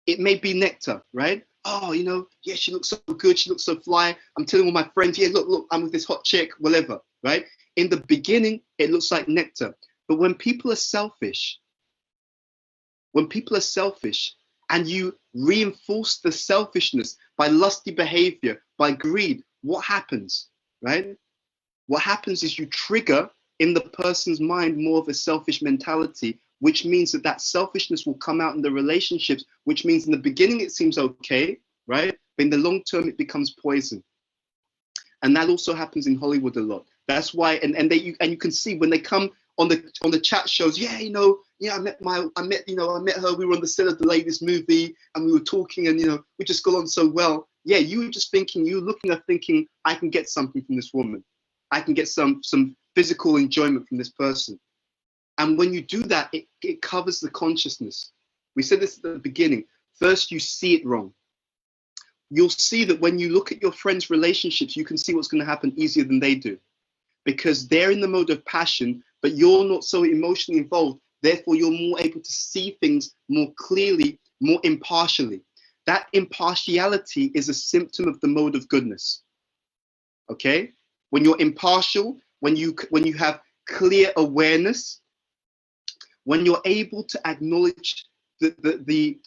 it may be nectar, right? Oh, yeah, she looks so good. She looks so fly. I'm telling all my friends, yeah, look, I'm with this hot chick, whatever, right? In the beginning, it looks like nectar. But when people are selfish, and you reinforce the selfishness by lusty behavior, by greed, what happens, right? What happens is you trigger in the person's mind more of a selfish mentality, which means that selfishness will come out in the relationships, which means in the beginning it seems okay, right? But in the long term, it becomes poison. And that also happens in Hollywood a lot. That's why, and you can see when they come on the chat shows, yeah, I met her. We were on the set of the latest movie, and we were talking, and we just got on so well. Yeah, you were just thinking, thinking, I can get something from this woman. I can get some physical enjoyment from this person. And when you do that, it covers the consciousness. We said this at the beginning. First, you see it wrong. You'll see that when you look at your friends' relationships, you can see what's going to happen easier than they do. Because they're in the mode of passion, but you're not so emotionally involved. Therefore, you're more able to see things more clearly, more impartially. That impartiality is a symptom of the mode of goodness. Okay? When you're impartial, when you have clear awareness, when you're able to acknowledge the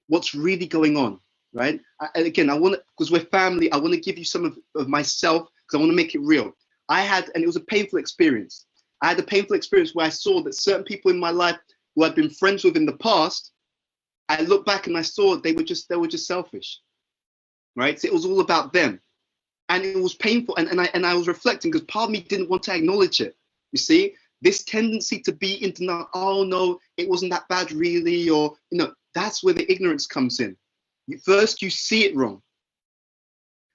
what's really going on, right? And again, because we're family, I want to give you some of myself, because I want to make it real. And it was a painful experience. I had a painful experience where I saw that certain people in my life who I'd been friends with in the past, I looked back and I saw they were just selfish, right? So it was all about them. And it was painful, and I was reflecting, because part of me didn't want to acknowledge it. You see, this tendency to be in denial. Oh no, it wasn't that bad really, or that's where the ignorance comes in. First, you see it wrong.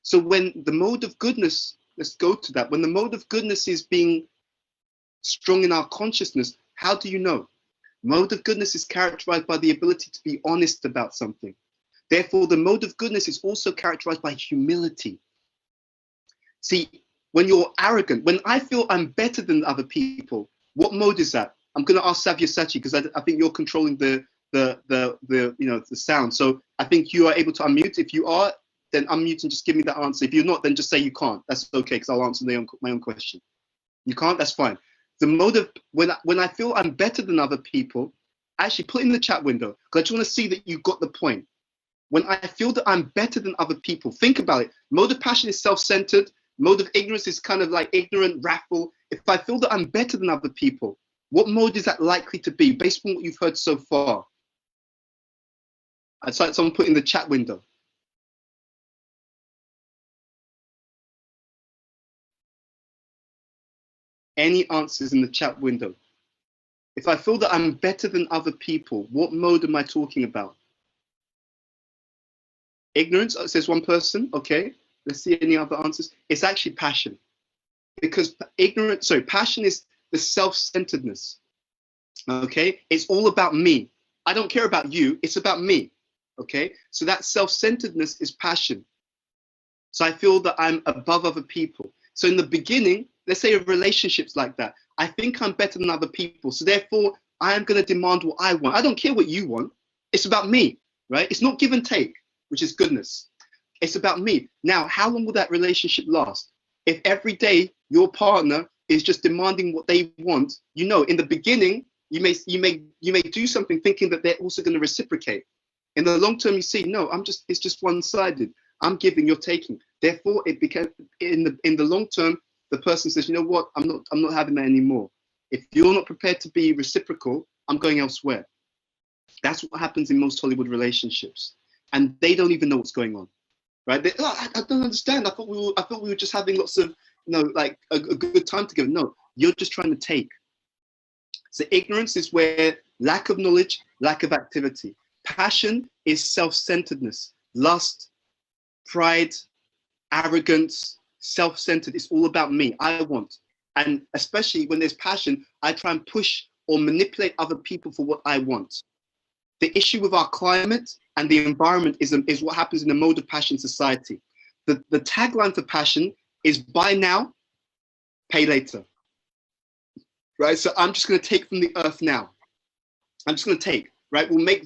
So when the mode of goodness, let's go to that. When the mode of goodness is being strong in our consciousness, how do you know? Mode of goodness is characterized by the ability to be honest about something. Therefore, the mode of goodness is also characterized by humility. See, when you're arrogant, when I feel I'm better than other people, what mode is that? I'm going to ask Savyasachi, because I think you're controlling the sound. So I think you are able to unmute. If you are, then unmute and just give me that answer. If you're not, then just say you can't. That's okay, because I'll answer my own question. You can't? That's fine. The mode of when I feel I'm better than other people, actually put in the chat window, because I just want to see that you got the point. When I feel that I'm better than other people, think about it. Mode of passion is self-centered. Mode of ignorance is kind of like ignorant, wrathful. If I feel that I'm better than other people, what mode is that likely to be based on what you've heard so far? I'd like someone put in the chat window. Any answers in the chat window? If I feel that I'm better than other people, what mode am I talking about? Ignorance, says one person. Okay, let's see any other answers. It's actually passion. Because passion is the self-centeredness. Okay, it's all about me. I don't care about you, it's about me. Okay, so that self-centeredness is passion. So I feel that I'm above other people. So in the beginning, let's say a relationship's like that. I think I'm better than other people. So therefore, I am going to demand what I want. I don't care what you want. It's about me, right? It's not give and take, which is goodness. It's about me. Now, how long will that relationship last? If every day your partner is just demanding what they want, in the beginning, you may do something thinking that they're also going to reciprocate. In the long term, you see, no, it's just one-sided. I'm giving, you're taking. Therefore, it became in the long term, the person says, you know what, I'm not having that anymore. If you're not prepared to be reciprocal, I'm going elsewhere. That's what happens in most Hollywood relationships. And they don't even know what's going on, right? They, oh, I don't understand. I thought we were just having lots of, like a good time together. No, you're just trying to take. So ignorance is where lack of knowledge, lack of activity. Passion is self-centeredness, lust, pride, arrogance, self-centered. It's all about me. I want. And especially when there's passion, I try and push or manipulate other people for what I want. The issue with our climate and the environment is what happens in the mode of passion society. The tagline for passion is buy now, pay later. Right? So I'm just going to take from the earth now. I'm just going to take, right? We'll make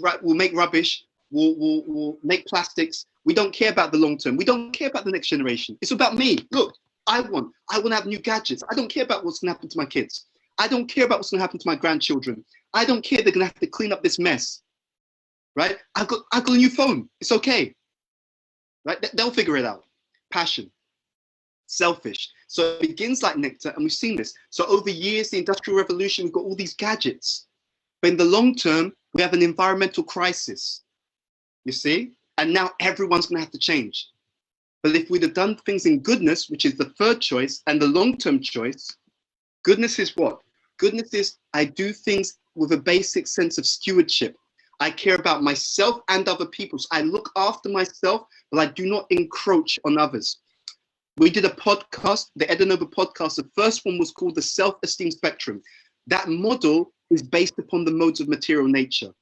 rubbish. We'll make plastics. We don't care about the long term. We don't care about the next generation. It's about me. Look, I want to have new gadgets. I don't care about what's going to happen to my kids. I don't care about what's going to happen to my grandchildren. I don't care they're going to have to clean up this mess. Right? I've got a new phone. It's okay. Right? They'll figure it out. Passion. Selfish. So it begins like nectar, and we've seen this. So over years, the Industrial Revolution, we've got all these gadgets. But in the long term, we have an environmental crisis. You see? And now everyone's going to have to change. But if we'd have done things in goodness, which is the third choice, and the long-term choice, goodness is what? Goodness is I do things with a basic sense of stewardship. I care about myself and other people. So I look after myself, but I do not encroach on others. We did a podcast, the Edenova podcast. The first one was called the Self-Esteem Spectrum. That model is based upon the modes of material nature.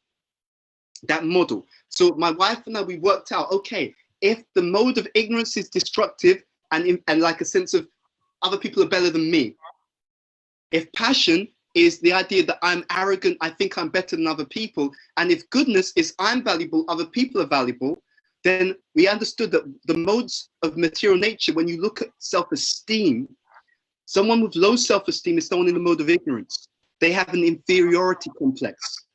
That model. So my wife and I, we worked out, okay, if the mode of ignorance is destructive and like a sense of other people are better than me, if passion is the idea that I'm arrogant, I think I'm better than other people, and if goodness is I'm valuable, other people are valuable, then we understood that the modes of material nature, when you look at self-esteem, someone with low self-esteem is someone in the mode of ignorance. They have an inferiority complex,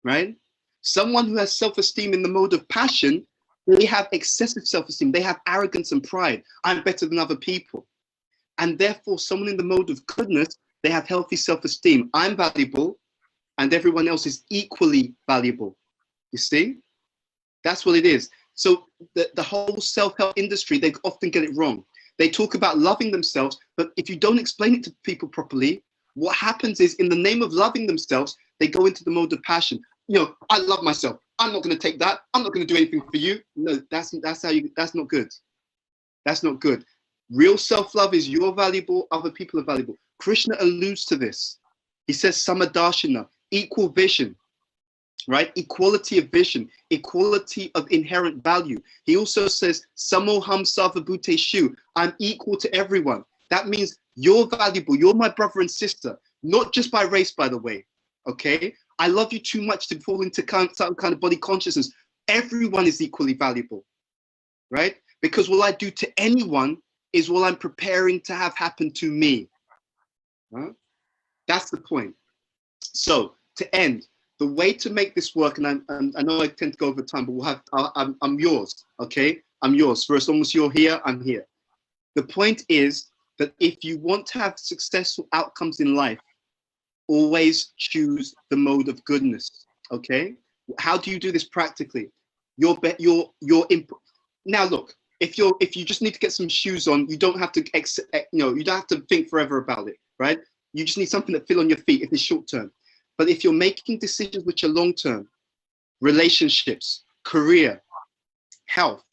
right? Someone who has self-esteem in the mode of passion, they have excessive self-esteem. They have arrogance and pride. I'm better than other people. And therefore, someone in the mode of goodness, they have healthy self-esteem. I'm valuable, and everyone else is equally valuable. You see? That's what it is. So the whole self-help industry, they often get it wrong. They talk about loving themselves, but if you don't explain it to people properly, what happens is in the name of loving themselves, they go into the mode of passion. You know, I love myself. I'm not going to take that. I'm not going to do anything for you. No, that's not good. That's not good. Real self-love is you're valuable, other people are valuable. Krishna alludes to this. He says samadarshana, equal vision, right? Equality of vision, equality of inherent value. He also says samoham sarvabhuteshu, I'm equal to everyone. That means you're valuable, you're my brother and sister, not just by race, by the way, okay? I love you too much to fall into some kind of body consciousness. Everyone is equally valuable, right? Because what I do to anyone is what I'm preparing to have happen to me. Huh? That's the point. So to end, the way to make this work, and I know I tend to go over time, but we'll have, I'm yours, okay? I'm yours. For as long as you're here, I'm here. The point is that if you want to have successful outcomes in life, always choose the mode of goodness, okay? How do you do this practically? Now look, if you just need to get some shoes on, you don't have to, you don't have to think forever about it, right? You just need something that fits on your feet if it's short term. But if you're making decisions which are long term, relationships, career, health,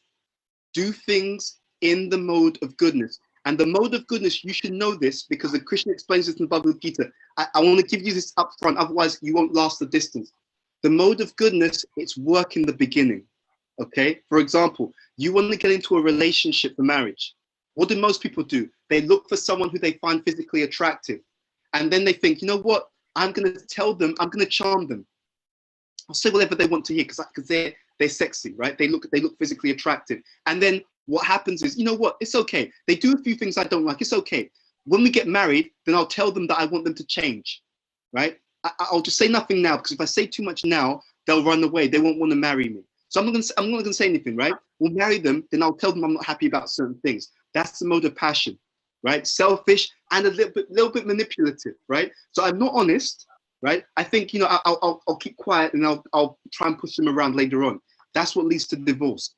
do things in the mode of goodness. And the mode of goodness, you should know this because the Krishna explains this in the Bhagavad Gita. I want to give you this up front, otherwise you won't last the distance. The mode of goodness, it's work in the beginning, okay? For example, you want to get into a relationship for marriage. What do most people do? They look for someone who they find physically attractive. And then they think, you know what? I'm going to tell them, I'm going to charm them. I'll say whatever they want to hear because they're sexy, right? They look physically attractive. And then what happens is, you know what? It's okay. They do a few things I don't like. It's okay. When we get married, then I'll tell them that I want them to change, right? I'll just say nothing now because if I say too much now, they'll run away. They won't want to marry me. So I'm not going to say anything, right? We'll marry them. Then I'll tell them I'm not happy about certain things. That's the mode of passion. right? Selfish and a little bit manipulative, right? So I'm not honest, right? I think, you know, I'll keep quiet and I'll try and push them around later on. That's what leads to divorce.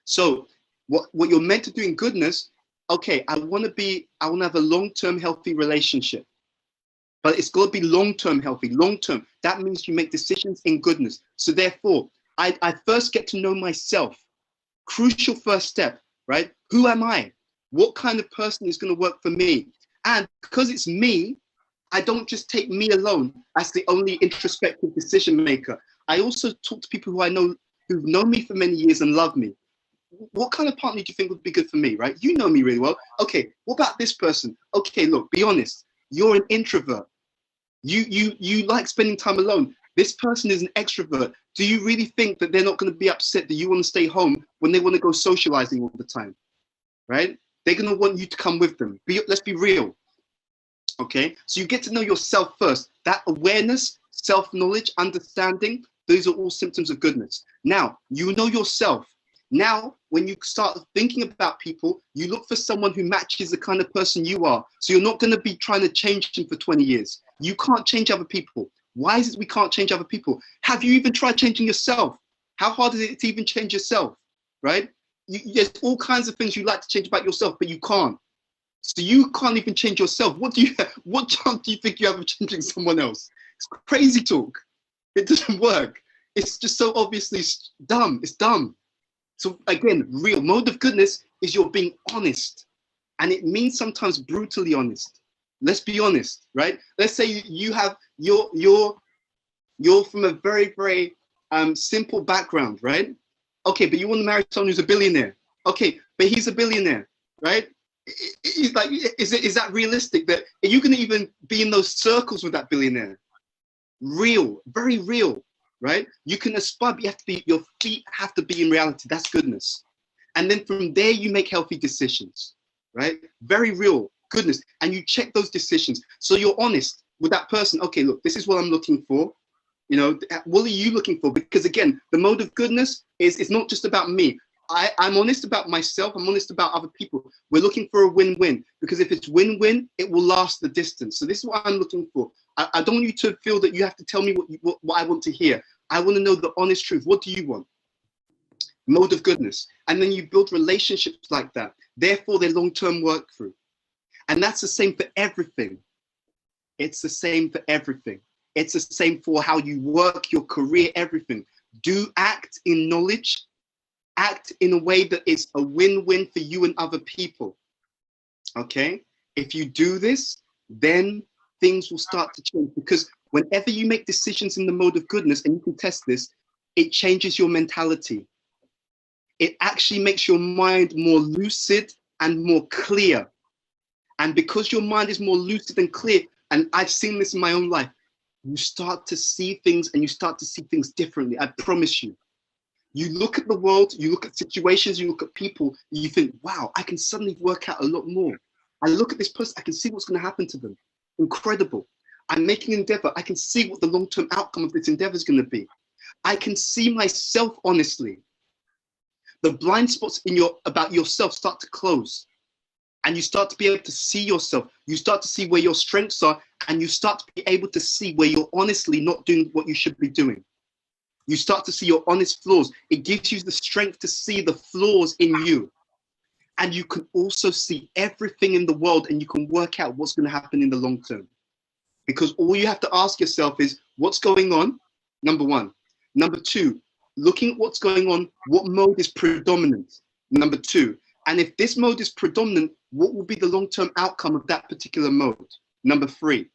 So what you're meant to do in goodness, okay, I want to have a long-term healthy relationship, but it's got to be long-term healthy, long-term. That means you make decisions in goodness. So therefore, I first get to know myself. Crucial first step, right? Who am I? What kind of person is going to work for me? And because it's me, I don't just take me alone as the only introspective decision maker. I also talk to people who I know, who've known me for many years and love me. What kind of partner do you think would be good for me, right? You know me really well. Okay, what about this person? Okay, look, be honest. You're an introvert. You like spending time alone. This person is an extrovert. Do you really think that they're not going to be upset that you want to stay home when they want to go socializing all the time, right? They're going to want you to come with them. Let's be real, okay? So you get to know yourself first. That awareness, self-knowledge, understanding, those are all symptoms of goodness. Now, you know yourself. Now, when you start thinking about people, you look for someone who matches the kind of person you are. So you're not going to be trying to change them for 20 years. You can't change other people. Why is it we can't change other people? Have you even tried changing yourself? How hard is it to even change yourself, right? There's all kinds of things you like to change about yourself, but you can't. So you can't even change yourself. What chance do you think you have of changing someone else? It's crazy talk. It doesn't work. It's just so obviously dumb. It's dumb. So again, real mode of goodness is you're being honest. And it means sometimes brutally honest. Let's be honest, right? Let's say you're from a very, very simple background, right? Okay, but you want to marry someone who's a billionaire. Okay, but he's a billionaire, right? He's like, is that realistic? That are you going to even be in those circles with that billionaire? Real, very real, right? You can aspire, but your feet have to be in reality. That's goodness. And then from there, you make healthy decisions, right? Very real goodness. And you check those decisions. So you're honest with that person. Okay, look, this is what I'm looking for. You know, what are you looking for? Because again, the mode of goodness is it's not just about me. I'm honest about myself. I'm honest about other people. We're looking for a win-win, because if it's win-win, it will last the distance. So this is what I'm looking for. I don't want you to feel that you have to tell me what I want to hear. I want to know the honest truth. What do you want? Mode of goodness. And then you build relationships like that. Therefore, they're long-term work through. And that's the same for everything. It's the same for everything. It's the same for how you work, your career, everything. Do act in knowledge. Act in a way that is a win-win for you and other people. Okay? If you do this, then things will start to change, because whenever you make decisions in the mode of goodness, and you can test this, it changes your mentality. It actually makes your mind more lucid and more clear. And because your mind is more lucid and clear, and I've seen this in my own life, you start to see things, and you start to see things differently. I promise you. You look at the world, you look at situations, you look at people, you think, wow, I can suddenly work out a lot more. I look at this person, I can see what's going to happen to them. Incredible. I'm making an endeavor. I can see what the long-term outcome of this endeavor is going to be. I can see myself honestly. The blind spots about yourself start to close. And you start to be able to see yourself. You start to see where your strengths are, and you start to be able to see where you're honestly not doing what you should be doing. You start to see your honest flaws. It gives you the strength to see the flaws in you. And you can also see everything in the world, and you can work out what's going to happen in the long term. Because all you have to ask yourself is, what's going on? Number one. Number two, looking at what's going on, what mode is predominant? Number two. And if this mode is predominant, what will be the long-term outcome of that particular mode? Number three.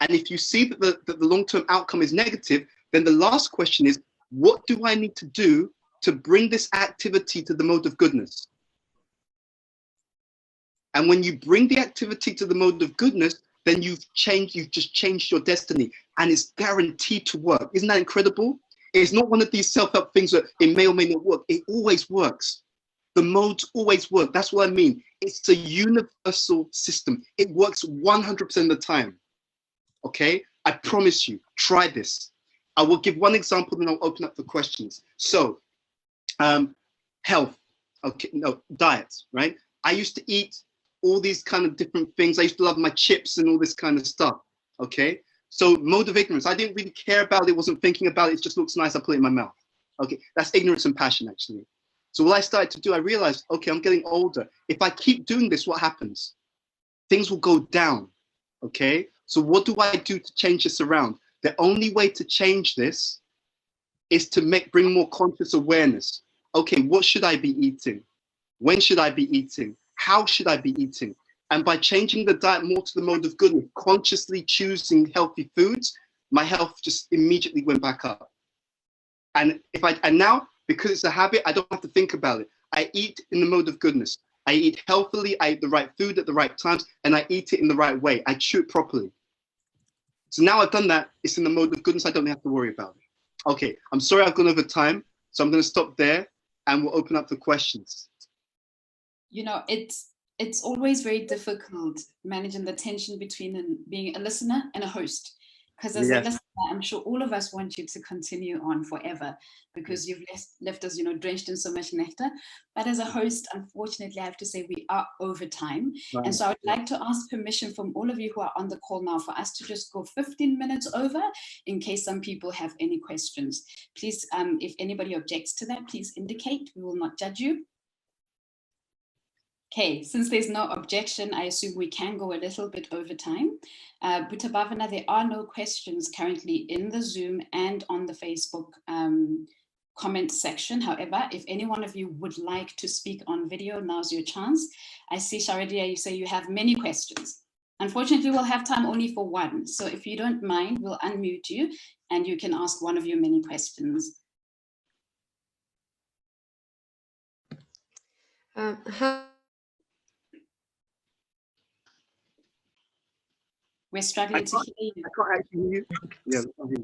And if you see that the long-term outcome is negative, then the last question is, what do I need to do to bring this activity to the mode of goodness? And when you bring the activity to the mode of goodness, then you've just changed your destiny, and it's guaranteed to work. Isn't that incredible? It's not one of these self-help things that it may or may not work. It always works. The modes always work. That's what I mean. It's a universal system. It works 100% of the time. Okay? I promise you, try this. I will give one example, then I'll open up for questions. So, health, okay, no, diet, right? I used to eat all these kind of different things. I used to love my chips and all this kind of stuff. Okay. So mode of ignorance, I didn't really care about it, wasn't thinking about it. It just looks nice. I put it in my mouth. Okay. That's ignorance and passion, actually. So what I started to do, I realized, okay, I'm getting older. If I keep doing this, what happens? Things will go down. Okay. So what do I do to change this around? The only way to change this is to bring more conscious awareness. Okay, what should I be eating? When should I be eating? How should I be eating? And by changing the diet more to the mode of goodness, consciously choosing healthy foods, my health just immediately went back up. And now, because it's a habit, I don't have to think about it. I eat in the mode of goodness. I eat healthily, I eat the right food at the right times, and I eat it in the right way. I chew it properly. So now I've done that, it's in the mode of goodness, I don't have to worry about it. Okay, I'm sorry I've gone over time, so I'm going to stop there and we'll open up for questions. You know, it's always very difficult managing the tension between being a listener and a host. Because as a listener, I'm sure all of us want you to continue on forever because you've left us, you know, drenched in so much nectar. But as a host, unfortunately, I have to say we are over time. Right. And so I would like to ask permission from all of you who are on the call now for us to just go 15 minutes over in case some people have any questions. Please, if anybody objects to that, please indicate. We will not judge you. Okay, since there's no objection, I assume we can go a little bit over time. Bhuta Bhavana, there are no questions currently in the Zoom and on the Facebook comment section. However, if any one of you would like to speak on video, now's your chance. I see, Sharadia, you say you have many questions. Unfortunately, we'll have time only for one. So if you don't mind, we'll unmute you and you can ask one of your many questions. We're struggling to hear you. I can't actually hear you. Yeah, I can't hear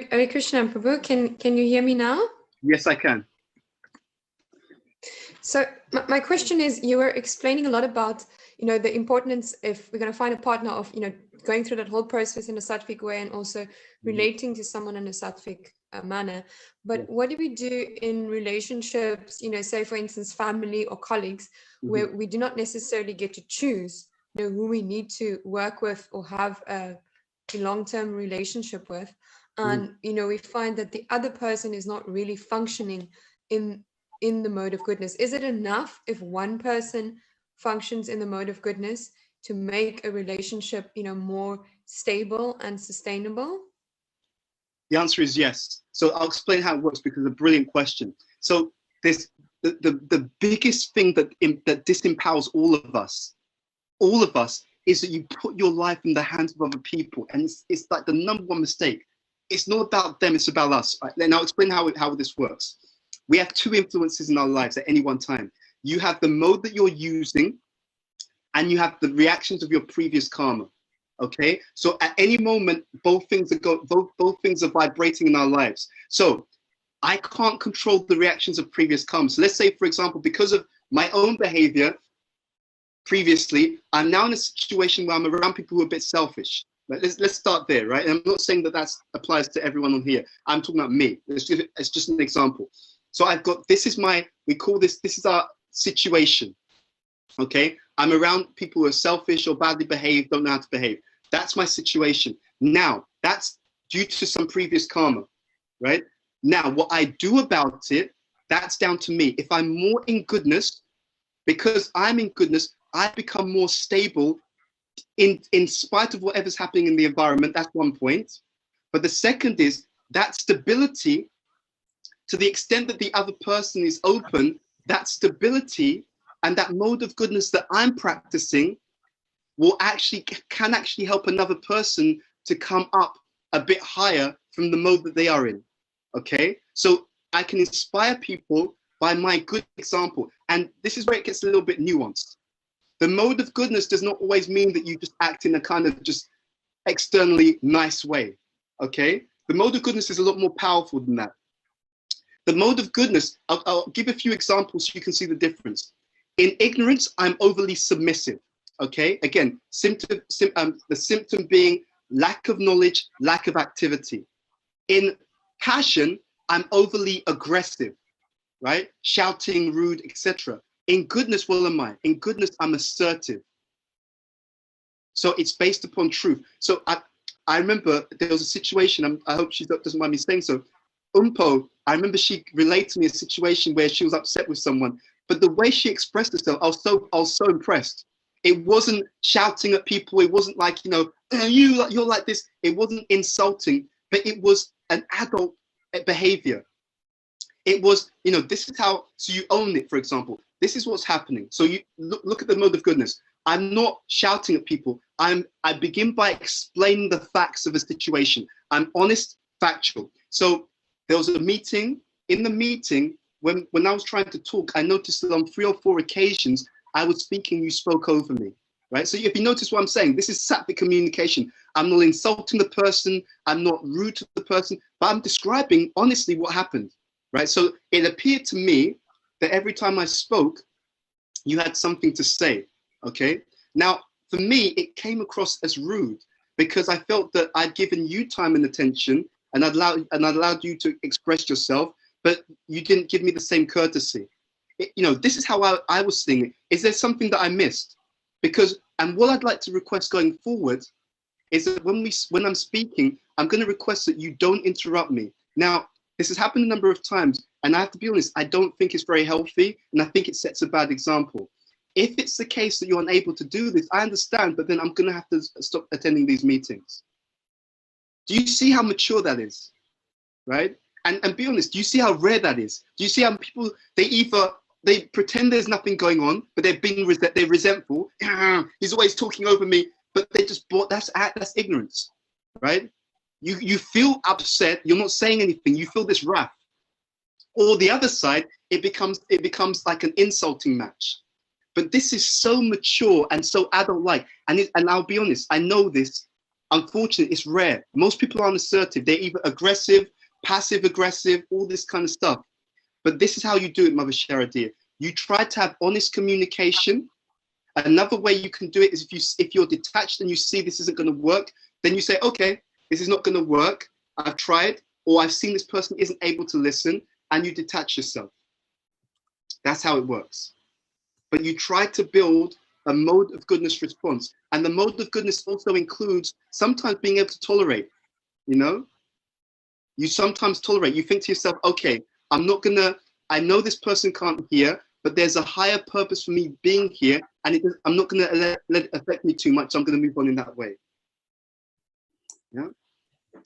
you. Hare Krishna, Prabhu, can you hear me now? Yes, I can. So my question is, you were explaining a lot about, you know, the importance if we're going to find a partner of, you know, going through that whole process in a sattvic way and also relating to someone in a sattvic manner. But what do we do in relationships, you know, say for instance, family or colleagues, where we do not necessarily get to choose, you know, who we need to work with or have a long-term relationship with. And, you know, we find that the other person is not really functioning in the mode of goodness. Is it enough if one person functions in the mode of goodness to make a relationship, you know, more stable and sustainable? The answer is yes. So I'll explain how it works because it's a brilliant question. So there's the biggest thing that disempowers all of us, is that you put your life in the hands of other people. And it's like the number one mistake. It's not about them, it's about us. Right? And I'll explain how this works. We have two influences in our lives at any one time. You have the mode that you're using, and you have the reactions of your previous karma. Okay, so at any moment, both things are vibrating in our lives. So I can't control the reactions of previous karma. So let's say, for example, because of my own behavior previously, I'm now in a situation where I'm around people who are a bit selfish. Let's start there, right? And I'm not saying that applies to everyone on here. I'm talking about me. It's just an example. So I've got, this is our situation. Okay, I'm around people who are selfish or badly behaved, don't know how to behave. That's my situation. Now, that's due to some previous karma, right? Now, what I do about it, that's down to me. If I'm more in goodness, because I'm in goodness, I become more stable in spite of whatever's happening in the environment. That's one point. But the second is that stability, to the extent that the other person is open, that stability and that mode of goodness that I'm practicing can actually help another person to come up a bit higher from the mode that they are in. Okay, so I can inspire people by my good example. And this is where it gets a little bit nuanced. The mode of goodness does not always mean that you just act in a kind of just externally nice way. Okay, the mode of goodness is a lot more powerful than that. The mode of goodness, I'll give a few examples so you can see the difference. In ignorance, I'm overly submissive. Okay, again, the symptom being lack of knowledge, lack of activity. In passion, I'm overly aggressive. right? Shouting, rude, etc. In goodness, what am I? In goodness, I'm assertive. So it's based upon truth. So I remember there was a situation, I hope she doesn't mind me saying so. I remember she related to me a situation where she was upset with someone, but the way she expressed herself, I was so impressed. It wasn't shouting at people. It wasn't like, you know, you're like this. It wasn't insulting, but it was an adult behavior. It was, you know, this is how, so you own it, for example. This is what's happening. So you look at the mode of goodness. I'm not shouting at people. I begin by explaining the facts of a situation. I'm honest, factual. So there was a meeting. In the meeting, when I was trying to talk, I noticed that on 3 or 4 occasions, I was speaking, you spoke over me, right? So if you notice what I'm saying, this is sapphic communication. I'm not insulting the person. I'm not rude to the person, but I'm describing honestly what happened, right? So it appeared to me that every time I spoke, you had something to say, okay? Now, for me, it came across as rude because I felt that I'd given you time and attention and I'd allowed you to express yourself, but you didn't give me the same courtesy. You know, this is how I was seeing it. Is there something that I missed? Because, and what I'd like to request going forward is that when I'm speaking, I'm going to request that you don't interrupt me. Now, this has happened a number of times, and I have to be honest, I don't think it's very healthy, and I think it sets a bad example. If it's the case that you're unable to do this, I understand, but then I'm going to have to stop attending these meetings. Do you see how mature that is, right? And be honest, do you see how rare that is? Do you see how people, they pretend there's nothing going on, but they're resentful. He's always talking over me, but they just bought, that's ignorance, right? You feel upset, you're not saying anything, you feel this wrath. Or the other side, it becomes like an insulting match. But this is so mature and so adult-like. And I'll be honest, I know this. Unfortunately, it's rare. Most people aren't assertive. They're either aggressive, passive-aggressive, all this kind of stuff. But this is how you do it, Mother Sharadia. You try to have honest communication. Another way you can do it is if you're detached and you see this isn't going to work, then you say, okay, this is not going to work. I've tried, or I've seen this person isn't able to listen, and you detach yourself. That's how it works. But you try to build a mode of goodness response. And the mode of goodness also includes sometimes being able to tolerate, you know? You sometimes tolerate. You think to yourself, okay, I know this person can't hear, but there's a higher purpose for me being here, and I'm not going to let it affect me too much, so I'm going to move on in that way. Yeah?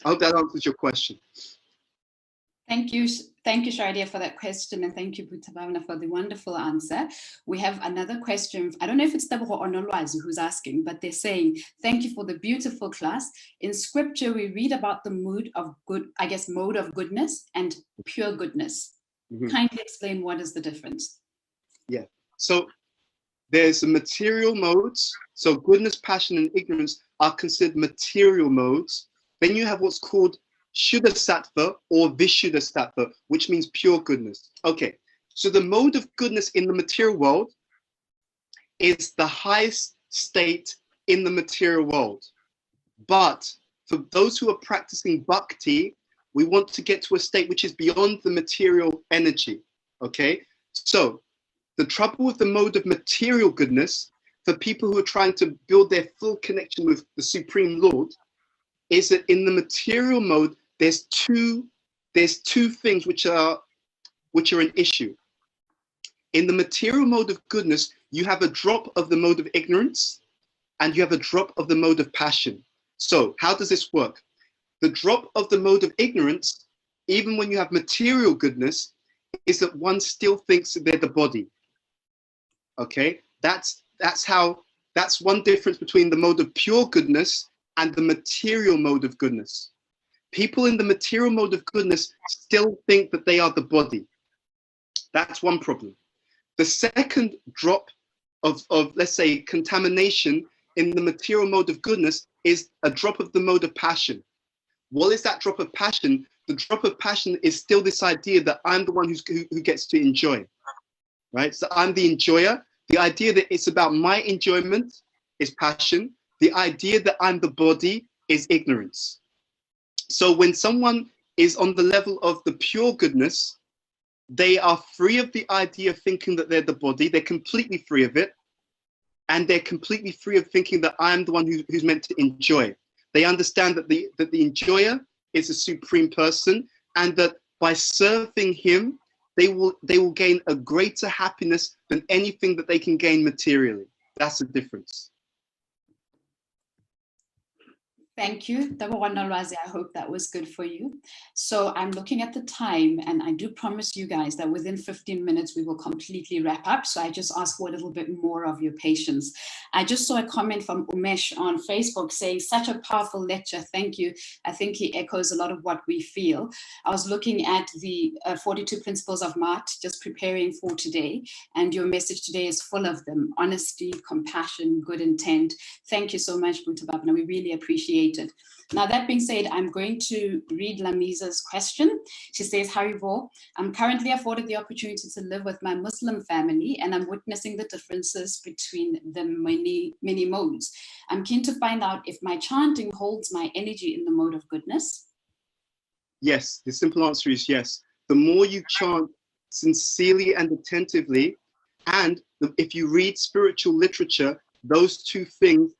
I hope that answers your question. Thank you, Sharadia, for that question, and thank you, Bhuta Bhavana, for the wonderful answer. We have another question. I don't know if it's Tabuho or Nolwazi who's asking, but they're saying, thank you for the beautiful class. In scripture, we read about the mode of goodness and pure goodness. Mm-hmm. Kindly explain what is the difference? Yeah, so there's the material modes. So goodness, passion, and ignorance are considered material modes. Then you have what's called Shuddha Sattva or Vishuddha Sattva, which means pure goodness. Okay, so the mode of goodness in the material world is the highest state in the material world. But for those who are practicing bhakti, we want to get to a state which is beyond the material energy. Okay, so the trouble with the mode of material goodness for people who are trying to build their full connection with the Supreme Lord is that in the material mode, there's two things which are an issue. In the material mode of goodness, you have a drop of the mode of ignorance and you have a drop of the mode of passion. So how does this work? The drop of the mode of ignorance, even when you have material goodness, is that one still thinks that they're the body. Okay, that's one difference between the mode of pure goodness and the material mode of goodness. People in the material mode of goodness still think that they are the body. That's one problem. The second drop of let's say, contamination in the material mode of goodness is a drop of the mode of passion. What is that drop of passion? The drop of passion is still this idea that I'm the one who gets to enjoy, right? So I'm the enjoyer. The idea that it's about my enjoyment is passion. The idea that I'm the body is ignorance. So when someone is on the level of the pure goodness, they are free of the idea of thinking that they're the body. They're completely free of it. And they're completely free of thinking that I'm the one who's meant to enjoy. They understand that the enjoyer is a supreme person, and that by serving him, they will gain a greater happiness than anything that they can gain materially. That's the difference. Thank you. I hope that was good for you. So I'm looking at the time, and I do promise you guys that within 15 minutes, we will completely wrap up. So I just ask for a little bit more of your patience. I just saw a comment from Umesh on Facebook saying, such a powerful lecture. Thank you. I think he echoes a lot of what we feel. I was looking at the 42 principles of Ma'at, just preparing for today. And your message today is full of them. Honesty, compassion, good intent. Thank you so much, Bhuta Bhavana. We really appreciate it. Now, that being said, I'm going to read Lamiza's question. She says, Haribo, I'm currently afforded the opportunity to live with my Muslim family, and I'm witnessing the differences between the many modes. I'm keen to find out if my chanting holds my energy in the mode of goodness. Yes, the simple answer is yes. The more you chant sincerely and attentively, and if you read spiritual literature, those two things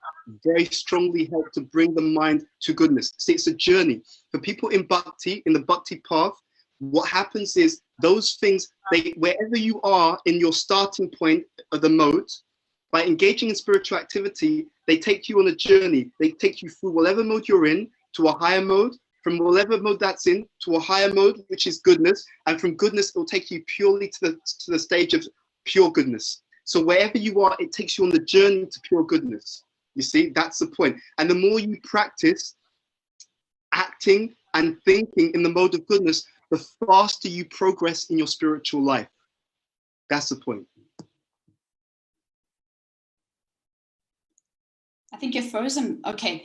very strongly help to bring the mind to goodness. See, it's a journey. For people in Bhakti, in the Bhakti path, what happens is those things, wherever you are in your starting point of the mode, by engaging in spiritual activity, they take you on a journey. They take you through whatever mode you're in to a higher mode, from whatever mode that's in to a higher mode, which is goodness. And from goodness, it will take you purely to the stage of pure goodness. So wherever you are, it takes you on the journey to pure goodness. You see, that's the point. And the more you practice acting and thinking in the mode of goodness, the faster you progress in your spiritual life. That's the point. I think you're frozen. Okay.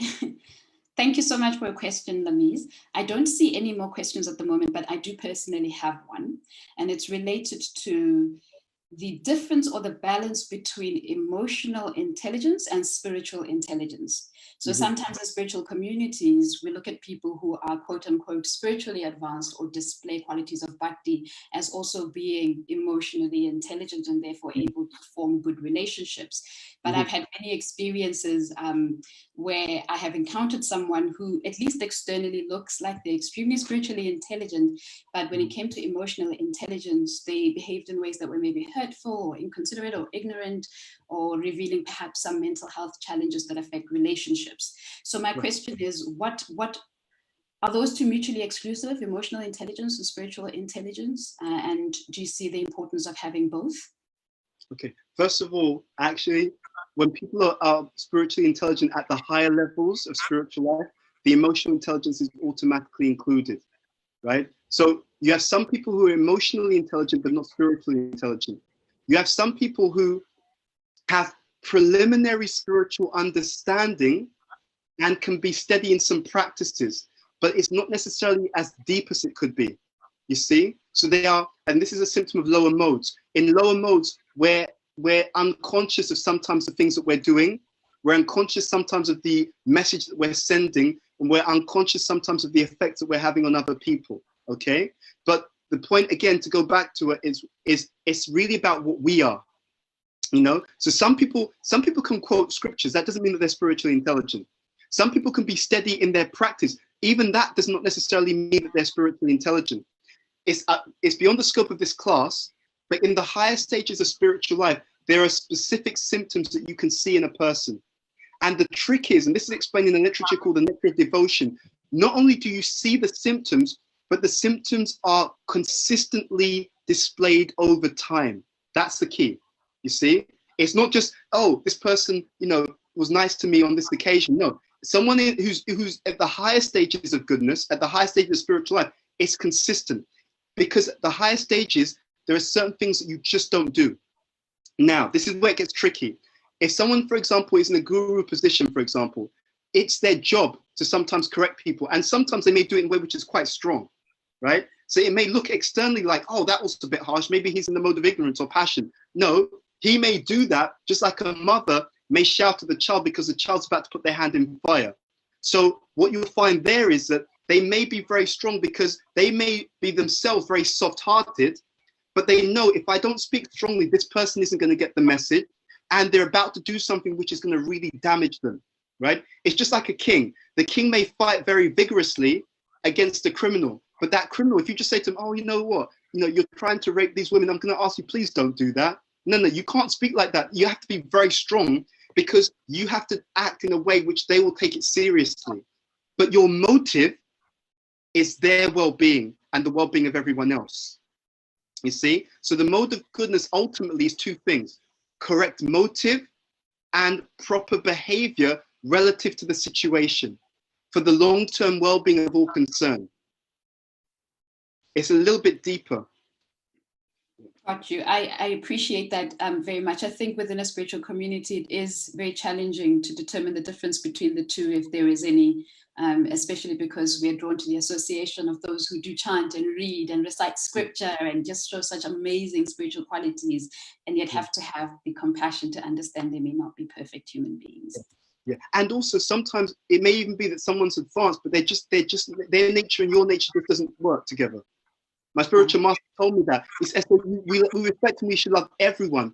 Thank you so much for your question, Lamiz. I don't see any more questions at the moment, but I do personally have one. And it's related to the difference or the balance between emotional intelligence and spiritual intelligence. So sometimes in spiritual communities, we look at people who are quote unquote spiritually advanced or display qualities of bhakti as also being emotionally intelligent and therefore able to form good relationships. But I've had many experiences where I have encountered someone who at least externally looks like they're extremely spiritually intelligent, but when it came to emotional intelligence, they behaved in ways that were maybe hurtful or inconsiderate or ignorant, or revealing perhaps some mental health challenges that affect relationships. So my question is, what are those two mutually exclusive, emotional intelligence and spiritual intelligence? And do you see the importance of having both? Okay, first of all, actually, when people are spiritually intelligent at the higher levels of spiritual life, the emotional intelligence is automatically included, right? So you have some people who are emotionally intelligent but not spiritually intelligent. You have some people who have preliminary spiritual understanding and can be steady in some practices, but it's not necessarily as deep as it could be, you see? So they are, and this is a symptom of lower modes. In lower modes, where we're unconscious of sometimes the things that we're doing, we're unconscious sometimes of the message that we're sending, and we're unconscious sometimes of the effects that we're having on other people, okay? But the point, again, to go back to it is it's really about what we are, you know? So some people can quote scriptures. That doesn't mean that they're spiritually intelligent. Some people can be steady in their practice. Even that does not necessarily mean that they're spiritually intelligent. It's beyond the scope of this class, but in the higher stages of spiritual life, there are specific symptoms that you can see in a person. And the trick is, and this is explained in a literature called the Nectar of Devotion, not only do you see the symptoms, but the symptoms are consistently displayed over time. That's the key, you see? It's not just, oh, this person, you know, was nice to me on this occasion. No, someone who's at the higher stages of goodness, at the higher stages of spiritual life, it's consistent. Because at the higher stages, there are certain things that you just don't do. Now, this is where it gets tricky. If someone, for example, is in a guru position, for example, it's their job to sometimes correct people. And sometimes they may do it in a way which is quite strong, right? So it may look externally like, oh, that was a bit harsh. Maybe he's in the mode of ignorance or passion. No, he may do that just like a mother may shout at the child because the child's about to put their hand in fire. So what you'll find there is that they may be very strong because they may be themselves very soft-hearted, but they know if I don't speak strongly, this person isn't going to get the message, and they're about to do something which is going to really damage them, right? It's just like a king. The king may fight very vigorously against a criminal, but that criminal, if you just say to him, oh, you know what, you're trying to rape these women, I'm going to ask you, please don't do that. No, you can't speak like that. You have to be very strong, because you have to act in a way which they will take it seriously. But your motive is their well-being and the well-being of everyone else. You see? So the mode of goodness ultimately is two things: correct motive and proper behavior relative to the situation for the long-term well-being of all concerned. It's a little bit deeper. Got you. I appreciate that very much. I think within a spiritual community, it is very challenging to determine the difference between the two, if there is any, especially because we are drawn to the association of those who do chant and read and recite scripture and just show such amazing spiritual qualities, and yet have to have the compassion to understand they may not be perfect human beings. Yeah, and also sometimes it may even be that someone's advanced, but their nature and your nature just doesn't work together. My spiritual master told me that. He said, we respect and we should love everyone,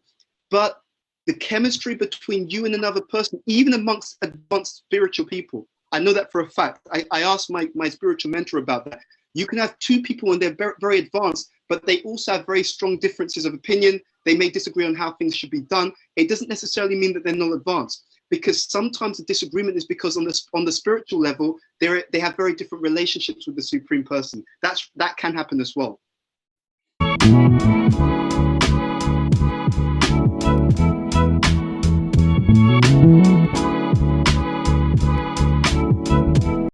but the chemistry between you and another person, even amongst advanced spiritual people, I know that for a fact. I asked my spiritual mentor about that. You can have two people and they're very, very advanced, but they also have very strong differences of opinion. They may disagree on how things should be done. It doesn't necessarily mean that they're not advanced, because sometimes the disagreement is because on the spiritual level, they have very different relationships with the Supreme Person. That can happen as well.